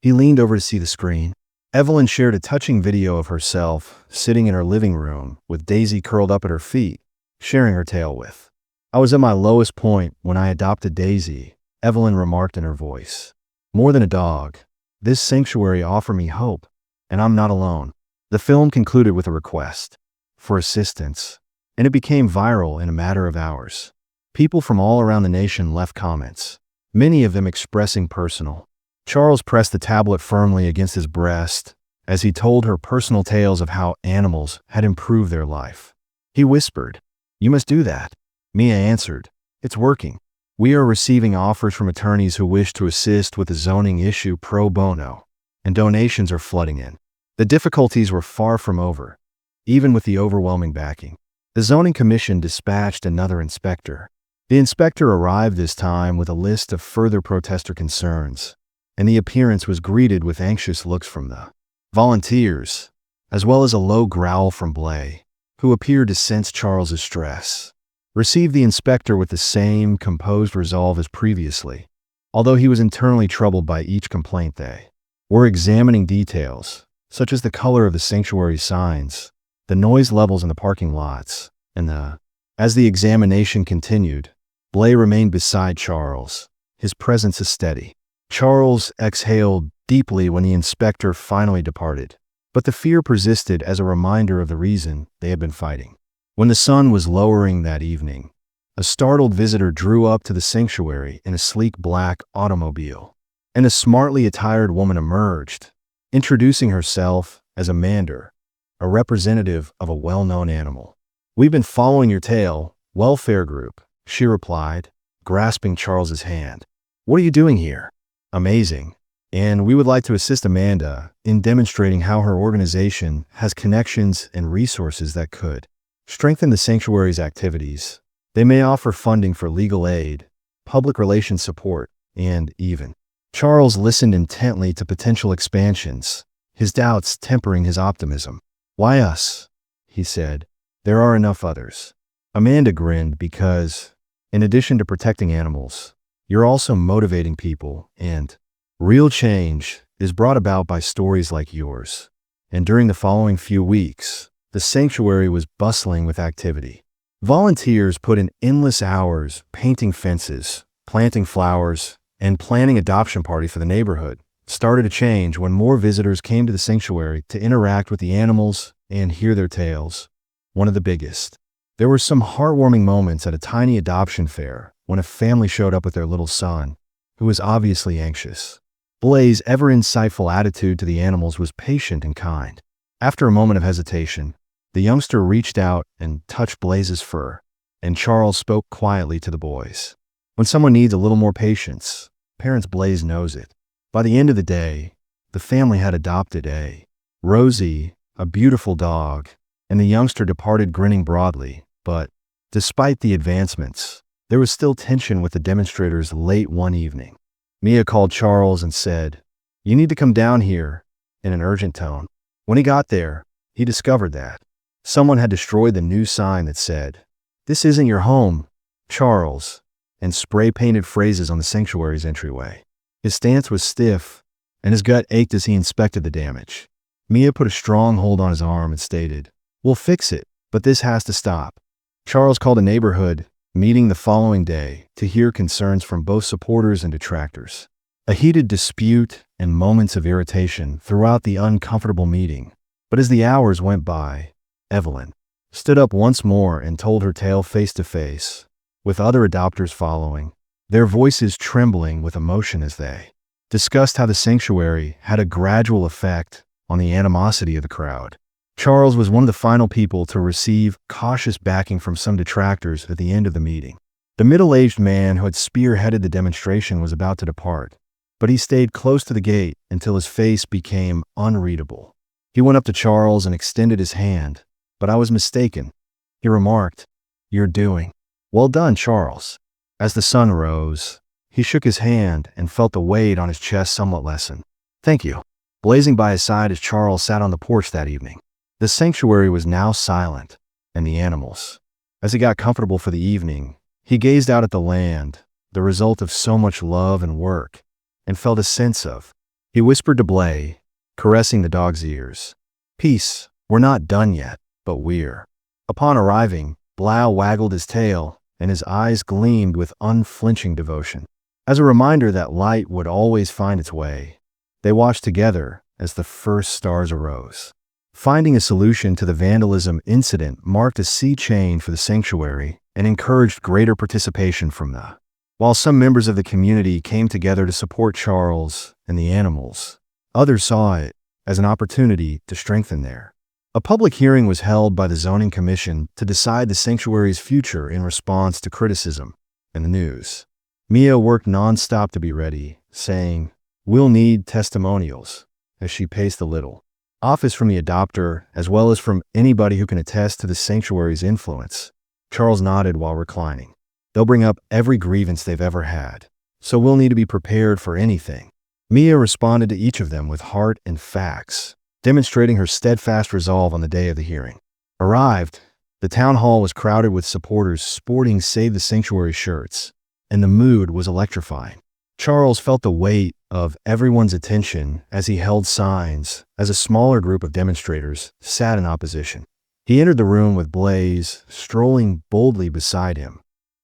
He leaned over to see the screen. Evelyn shared a touching video of herself sitting in her living room with Daisy curled up at her feet, sharing her tale with. "I was at my lowest point when I adopted Daisy," Evelyn remarked in her voice. "More than a dog, this sanctuary offered me hope, and I'm not alone." The film concluded with a request for assistance, and it became viral in a matter of hours. People from all around the nation left comments, many of them expressing personal. Charles pressed the tablet firmly against his breast as he told her personal tales of how animals had improved their life. He whispered, "You must do that." Mia answered, "It's working. We are receiving offers from attorneys who wish to assist with the zoning issue pro bono, and donations are flooding in." The difficulties were far from over, even with the overwhelming backing. The zoning commission dispatched another inspector. The inspector arrived this time with a list of further protester concerns, and the appearance was greeted with anxious looks from the volunteers, as well as a low growl from Blay, who appeared to sense Charles's stress. Received the inspector with the same composed resolve as previously, although he was internally troubled by each complaint. They were examining details, such as the color of the sanctuary signs, the noise levels in the parking lots, and As the examination continued, Blay remained beside Charles, his presence a steady. Charles exhaled deeply when the inspector finally departed, but the fear persisted as a reminder of the reason they had been fighting. When the sun was lowering that evening, a startled visitor drew up to the sanctuary in a sleek black automobile, and a smartly attired woman emerged, introducing herself as Amanda, a representative of a well-known animal. "We've been following your tale, welfare group," she replied, grasping Charles's hand. "What are you doing here?" "Amazing. And we would like to assist Amanda in demonstrating how her organization has connections and resources that could strengthen the sanctuary's activities. They may offer funding for legal aid, public relations support, and even." Charles listened intently to potential expansions, his doubts tempering his optimism. "Why us?" he said. "There are enough others." Amanda grinned because, in addition to protecting animals, you're also motivating people, and real change is brought about by stories like yours. And during the following few weeks, the sanctuary was bustling with activity. Volunteers put in endless hours painting fences, planting flowers, and planning adoption parties for the neighborhood. Started to change when more visitors came to the sanctuary to interact with the animals and hear their tales. One of the biggest. There were some heartwarming moments at a tiny adoption fair when a family showed up with their little son, who was obviously anxious. Blaze's ever-insightful attitude to the animals was patient and kind. After a moment of hesitation, the youngster reached out and touched Blaze's fur, and Charles spoke quietly to the boys. When someone needs a little more patience, parents Blaze knows it. By the end of the day, the family had adopted Rosie, a beautiful dog, and the youngster departed grinning broadly. But, despite the advancements, there was still tension with the demonstrators late one evening. Mia called Charles and said, "You need to come down here," in an urgent tone. When he got there, he discovered that someone had destroyed the new sign that said, "This isn't your home, Charles," and spray-painted phrases on the sanctuary's entryway. His stance was stiff, and his gut ached as he inspected the damage. Mia put a strong hold on his arm and stated, "We'll fix it, but this has to stop." Charles called a neighborhood meeting the following day to hear concerns from both supporters and detractors. A heated dispute and moments of irritation throughout the uncomfortable meeting. But as the hours went by, Evelyn stood up once more and told her tale face to face, with other adopters following, their voices trembling with emotion as they discussed how the sanctuary had a gradual effect on the animosity of the crowd. Charles was one of the final people to receive cautious backing from some detractors at the end of the meeting. The middle-aged man who had spearheaded the demonstration was about to depart, but he stayed close to the gate until his face became unreadable. He went up to Charles and extended his hand, but I was mistaken. He remarked, "You're doing well done, Charles." As the sun rose, he shook his hand and felt the weight on his chest somewhat lessen. "Thank you." Blazing by his side as Charles sat on the porch that evening. The sanctuary was now silent, and the animals. As he got comfortable for the evening, he gazed out at the land, the result of so much love and work, and felt a sense of. He whispered to Blaze, caressing the dog's ears, "Peace, we're not done yet, but we're." Upon arriving, Blau waggled his tail, and his eyes gleamed with unflinching devotion. As a reminder that light would always find its way, they watched together as the first stars arose. Finding a solution to the vandalism incident marked a sea change for the sanctuary and encouraged greater participation from the. While some members of the community came together to support Charles and the animals, others saw it as an opportunity to strengthen their. A public hearing was held by the zoning commission to decide the sanctuary's future in response to criticism and the news. Mia worked nonstop to be ready, saying, "We'll need testimonials," as she paced a little office from the adopter as well as from anybody who can attest to the sanctuary's influence. Charles nodded while reclining. "They'll bring up every grievance they've ever had, so we'll need to be prepared for anything." Mia responded to each of them with heart and facts, demonstrating her steadfast resolve on the day of the hearing. Arrived, the town hall was crowded with supporters sporting Save the Sanctuary shirts, and the mood was electrifying. Charles felt the weight of everyone's attention as he held signs as a smaller group of demonstrators sat in opposition. He entered the room with Blaze strolling boldly beside him,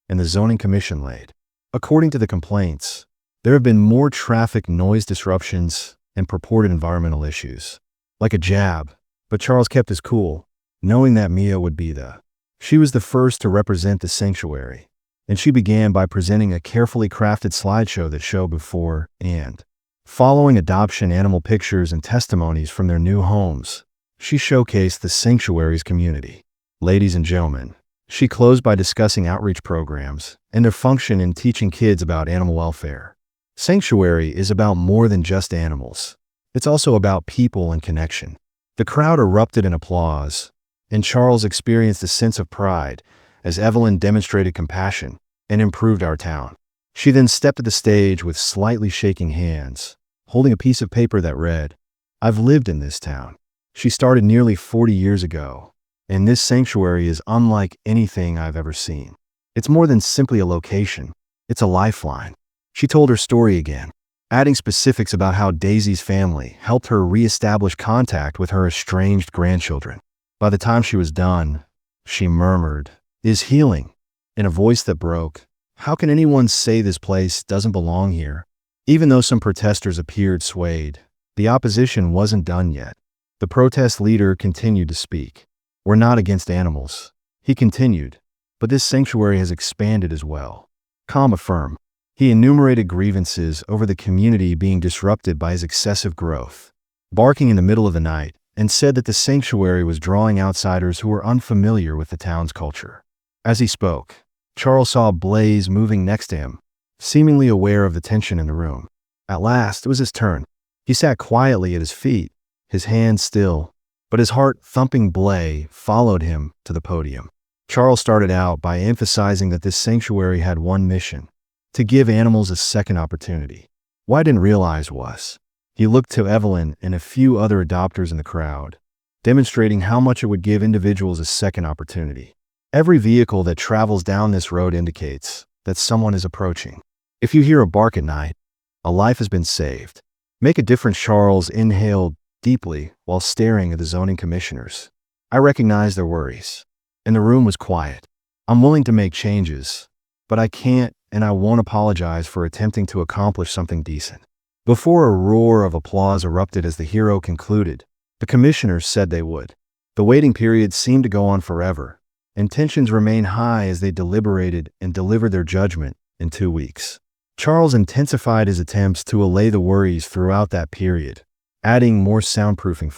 and the zoning commission laid. According to the complaints, there have been more traffic noise disruptions and purported environmental issues. Like a jab, but Charles kept his cool, knowing that Mia would be the. She was the first to represent the sanctuary, and she began by presenting a carefully crafted slideshow that showed before and following adoption animal pictures and testimonies from their new homes. She showcased the sanctuary's community. Ladies and gentlemen, she closed by discussing outreach programs and their function in teaching kids about animal welfare. Sanctuary is about more than just animals. It's also about people and connection. The crowd erupted in applause, and Charles experienced a sense of pride as Evelyn demonstrated compassion and improved our town. She then stepped to the stage with slightly shaking hands, holding a piece of paper that read, "I've lived in this town." She started nearly 40 years ago, and this sanctuary is unlike anything I've ever seen. It's more than simply a location. It's a lifeline. She told her story again, adding specifics about how Daisy's family helped her reestablish contact with her estranged grandchildren. By the time she was done, she murmured, "Is healing," in a voice that broke. How can anyone say this place doesn't belong here? Even though some protesters appeared swayed, the opposition wasn't done yet. The protest leader continued to speak. "We're not against animals," he continued, "but this sanctuary has expanded as well." Calm affirmed, He enumerated grievances over the community being disrupted by his excessive growth, barking in the middle of the night, and said that the sanctuary was drawing outsiders who were unfamiliar with the town's culture. As he spoke, Charles saw Blaze moving next to him, seemingly aware of the tension in the room. At last, it was his turn. He sat quietly at his feet, his hands still, but his heart thumping. Blaze followed him to the podium. Charles started out by emphasizing that this sanctuary had one mission: to give animals a second opportunity. What I didn't realize was, he looked to Evelyn and a few other adopters in the crowd, demonstrating how much it would give individuals a second opportunity. Every vehicle that travels down this road indicates that someone is approaching. If you hear a bark at night, a life has been saved. Make a difference. Charles inhaled deeply while staring at the zoning commissioners. I recognized their worries, and the room was quiet. I'm willing to make changes, but I can't and I won't apologize for attempting to accomplish something decent. Before a roar of applause erupted as the hero concluded, the commissioners said they would. The waiting period seemed to go on forever, and tensions remained high as they deliberated and delivered their judgment in 2 weeks. Charles intensified his attempts to allay the worries throughout that period, adding more soundproofing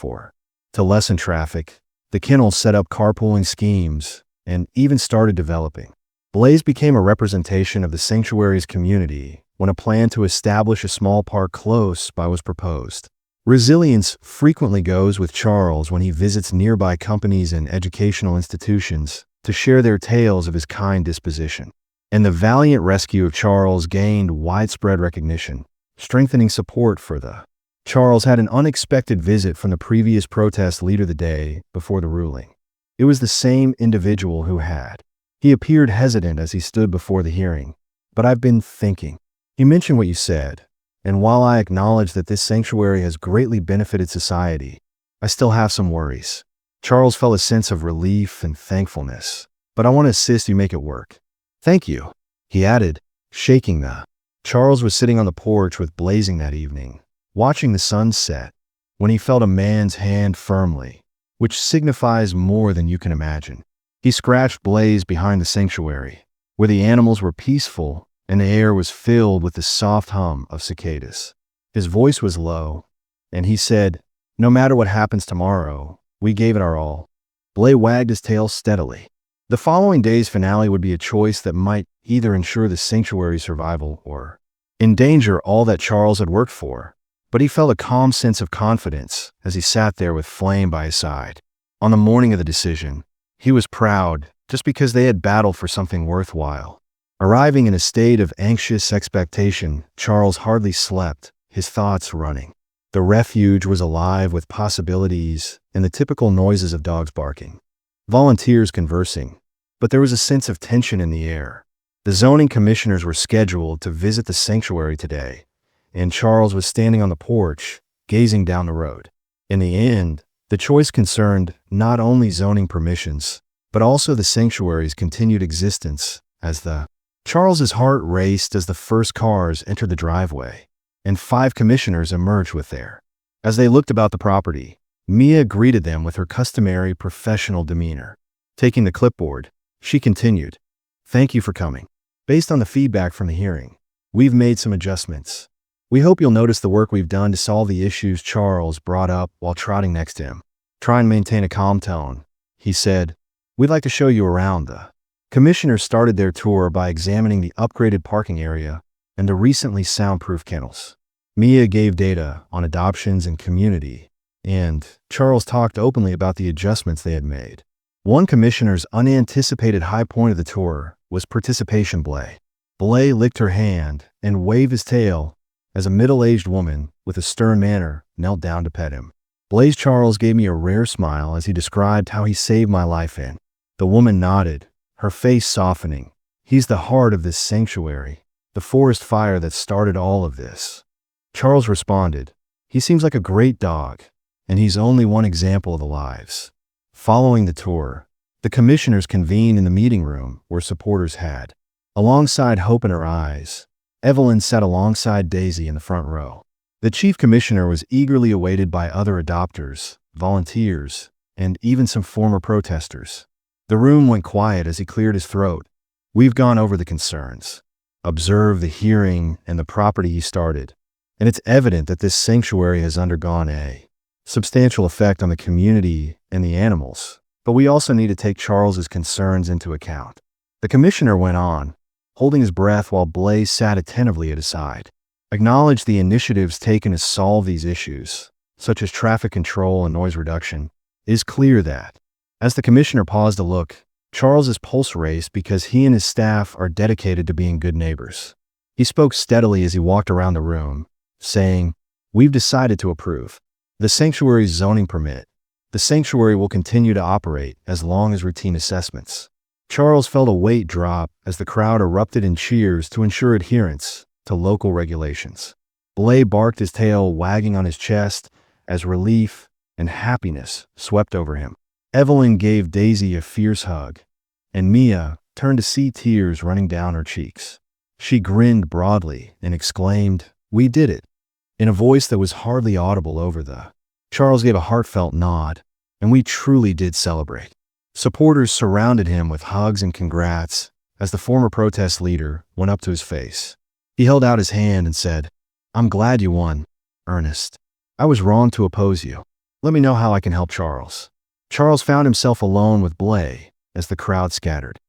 to lessen traffic. The kennel set up carpooling schemes and even started developing. Blaze became a representation of the sanctuary's community when a plan to establish a small park close by was proposed. Resilience frequently goes with Charles when he visits nearby companies and educational institutions to share their tales of his kind disposition. And the valiant rescue of Charles gained widespread recognition, strengthening support for the. Charles had an unexpected visit from the previous protest leader the day before the ruling. It was the same individual who had. He appeared hesitant as he stood before the hearing. But I've been thinking. He mentioned what you said, and while I acknowledge that this sanctuary has greatly benefited society, I still have some worries. Charles felt a sense of relief and thankfulness. But I want to assist you make it work. Thank you, he added, shaking the. Charles was sitting on the porch with Blazing that evening, watching the sun set, when he felt a man's hand firmly, which signifies more than you can imagine. He scratched Blaze behind the sanctuary, where the animals were peaceful and the air was filled with the soft hum of cicadas. His voice was low, and he said, "No matter what happens tomorrow, we gave it our all." Blaze wagged his tail steadily. The following day's finale would be a choice that might either ensure the sanctuary's survival or endanger all that Charles had worked for. But he felt a calm sense of confidence as he sat there with Flame by his side. On the morning of the decision, he was proud just because they had battled for something worthwhile. Arriving in a state of anxious expectation, Charles hardly slept, his thoughts running. The refuge was alive with possibilities and the typical noises of dogs barking, volunteers conversing, but there was a sense of tension in the air. The zoning commissioners were scheduled to visit the sanctuary today, and Charles was standing on the porch, gazing down the road. In the end, the choice concerned not only zoning permissions, but also the sanctuary's continued existence as the. Charles's heart raced as the first cars entered the driveway, and 5 commissioners emerged with their. As they looked about the property, Mia greeted them with her customary professional demeanor. Taking the clipboard, she continued, "Thank you for coming. Based on the feedback from the hearing, we've made some adjustments. We hope you'll notice the work we've done to solve the issues Charles brought up while trotting next to him. Try and maintain a calm tone," he said. "We'd like to show you around the." Commissioners started their tour by examining the upgraded parking area and the recently soundproof kennels. Mia gave data on adoptions and community, and Charles talked openly about the adjustments they had made. One commissioner's unanticipated high point of the tour was participation. Blaze licked her hand and waved his tail as a middle-aged woman with a stern manner knelt down to pet him. Charles gave me a rare smile as he described how he saved my life in. The woman nodded, her face softening. "He's the heart of this sanctuary, the forest fire that started all of this." Charles responded, "He seems like a great dog, and he's only one example of the lives." Following the tour, the commissioners convened in the meeting room where supporters had. Alongside hope in her eyes, Evelyn sat alongside Daisy in the front row. The chief commissioner was eagerly awaited by other adopters, volunteers, and even some former protesters. The room went quiet as he cleared his throat. "We've gone over the concerns. observe the hearing and the property he started, and it's evident that this sanctuary has undergone a substantial effect on the community and the animals. But we also need to take Charles's concerns into account. The commissioner went on, holding his breath while Blaze sat attentively at his side. Acknowledge the initiatives taken to solve these issues, such as traffic control and noise reduction. It is clear that, as the commissioner paused to look, Charles's pulse raced because he and his staff are dedicated to being good neighbors. He spoke steadily as he walked around the room, saying, "We've decided to approve the sanctuary's zoning permit. The sanctuary will continue to operate as long as routine assessments." Charles felt a weight drop as the crowd erupted in cheers to ensure adherence to local regulations. Blay barked, his tail wagging on his chest as relief and happiness swept over him. Evelyn gave Daisy a fierce hug, and Mia turned to see tears running down her cheeks. She grinned broadly and exclaimed, "We did it," in a voice that was hardly audible over the. Charles gave a heartfelt nod, and we truly did celebrate. Supporters surrounded him with hugs and congrats as the former protest leader went up to his face. He held out his hand and said, "I'm glad you won, Ernest. I was wrong to oppose you. Let me know how I can help Charles." Charles found himself alone with Blay as the crowd scattered.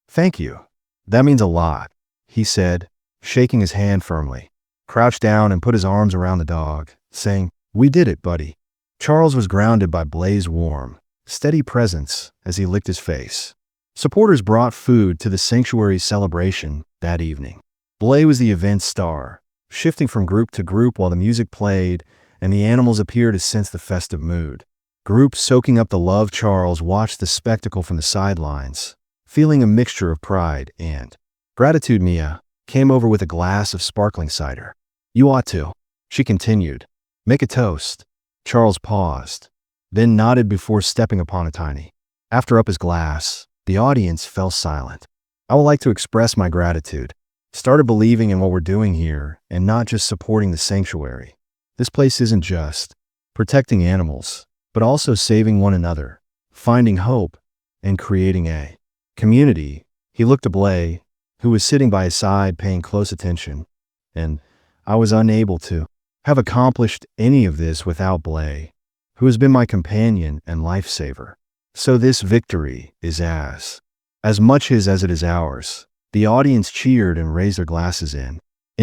"Thank you. That means a lot," he said, shaking his hand firmly. Crouched down and put his arms around the dog, saying, "We did it, buddy." Charles was grounded by Blay's warm, steady presence as he licked his face. Supporters brought food to the sanctuary's celebration that evening. Blay was the event's star, shifting from group to group while the music played and the animals appeared to sense the festive mood. Groups soaking up the love Charles watched the spectacle from the sidelines, feeling a mixture of pride and gratitude. Mia came over with a glass of sparkling cider. "You ought to," she continued. "Make a toast." Charles paused, then nodded before stepping upon a tiny. After up his glass, the audience fell silent. "I would like to express my gratitude. Started believing in what we're doing here and not just supporting the sanctuary. This place isn't just protecting animals, but also saving one another, finding hope, and creating a community." He looked to Blay, who was sitting by his side paying close attention, and I was unable to have accomplished any of this without Blay, who has been my companion and lifesaver. So this victory is as much his as it is ours. The audience cheered and raised their glasses in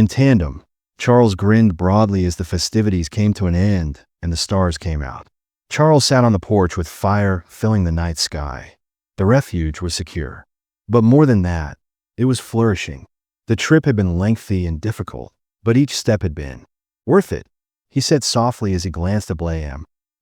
tandem. Charles grinned broadly as the festivities came to an end and the stars came out. Charles sat on the porch with fire filling the night sky. The refuge was secure. But more than that, it was flourishing. The trip had been lengthy and difficult, but each step had been worth it, he said softly as he glanced at Blay.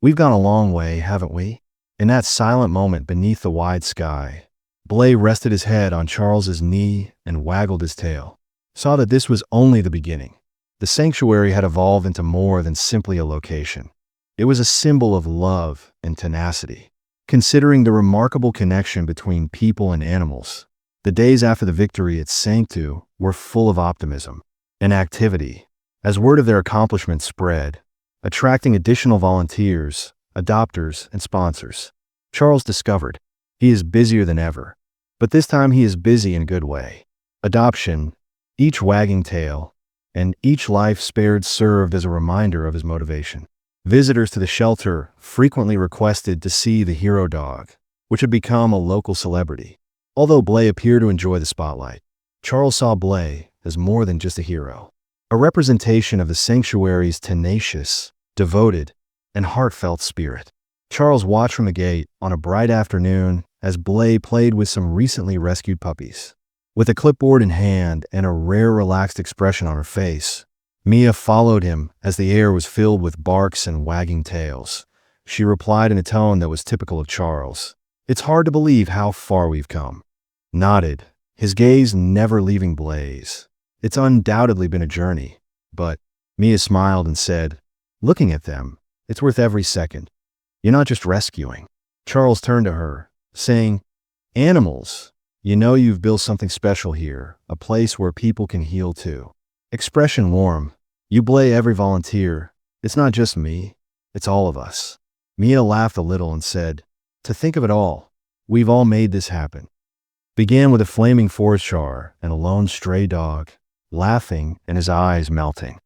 "We've gone a long way, haven't we?" In that silent moment beneath the wide sky, Blay rested his head on Charles's knee and waggled his tail. Saw that this was only the beginning. The sanctuary had evolved into more than simply a location. It was a symbol of love and tenacity. Considering the remarkable connection between people and animals, the days after the victory it sank to were full of optimism and activity. As word of their accomplishments spread, attracting additional volunteers, adopters, and sponsors, Charles discovered he is busier than ever. But this time he is busy in a good way. Adoption, each wagging tail, and each life spared served as a reminder of his motivation. Visitors to the shelter frequently requested to see the hero dog, which had become a local celebrity. Although Blay appeared to enjoy the spotlight, Charles saw Blay as more than just a hero, a representation of the sanctuary's tenacious, devoted, and heartfelt spirit. Charles watched from the gate on a bright afternoon as Blay played with some recently rescued puppies. With a clipboard in hand and a rare relaxed expression on her face, Mia followed him as the air was filled with barks and wagging tails. She replied in a tone that was typical of Charles. "It's hard to believe how far we've come." Nodded, his gaze never leaving Blay's. "It's undoubtedly been a journey, but," Mia smiled and said, "Looking at them, it's worth every second. You're not just rescuing." Charles turned to her, saying, "Animals, you know you've built something special here, a place where people can heal too." Expression warm. "You Blay every volunteer. It's not just me, it's all of us." Mia laughed a little and said, "To think of it all, we've all made this happen." began with a flaming forest char and a lone stray dog, laughing and his eyes melting.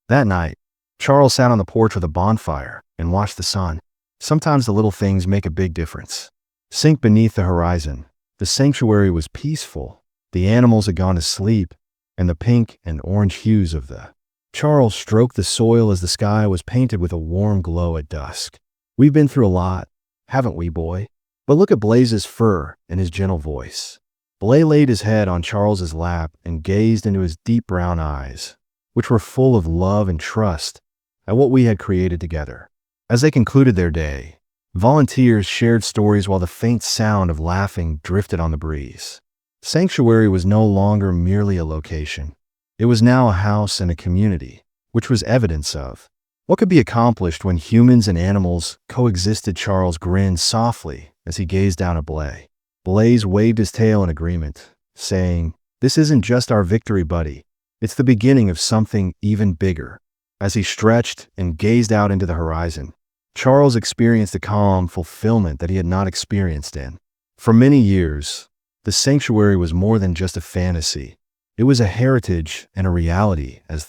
That night, Charles sat on the porch with a bonfire and watched the sun. Sometimes the little things make a big difference. Sink beneath the horizon. The sanctuary was peaceful. The animals had gone to sleep, and the pink and orange hues of the Charles stroked the soil as the sky was painted with a warm glow at dusk. We've been through a lot, haven't we, boy? But look at Blaze's fur and his gentle voice. Blaze laid his head on Charles's lap and gazed into his deep brown eyes, which were full of love and trust at what we had created together. As they concluded their day, volunteers shared stories while the faint sound of laughing drifted on the breeze. Sanctuary was no longer merely a location. It was now a house and a community, which was evidence of what could be accomplished when humans and animals coexisted. Charles grinned softly as he gazed down at Blaze. Blaze waved his tail in agreement, saying, "This isn't just our victory, buddy. It's the beginning of something even bigger." As he stretched and gazed out into the horizon, Charles experienced a calm fulfillment that he had not experienced in. For many years, the sanctuary was more than just a fantasy. It was a heritage and a reality. As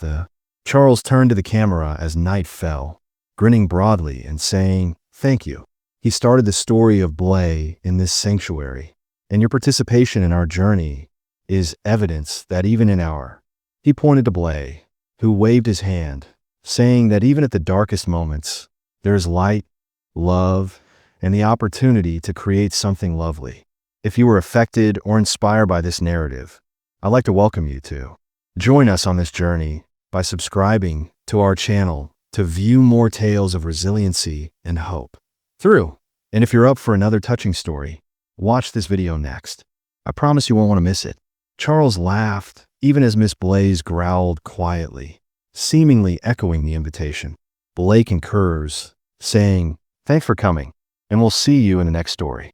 Charles turned to the camera as night fell, grinning broadly and saying, "Thank you." He started the story of Blaze in this sanctuary, and your participation in our journey is evidence that even in our... He pointed to Blaze, who waved his hand, saying that even at the darkest moments, there is light, love, and the opportunity to create something lovely. If you were affected or inspired by this narrative, I'd like to welcome you to join us on this journey by subscribing to our channel to view more tales of resiliency and hope. And if you're up for another touching story, watch this video next. I promise you won't want to miss it. Charles laughed, even as Miss Blaze growled quietly, seemingly echoing the invitation. Blaze concurs, saying, "Thanks for coming, and we'll see you in the next story."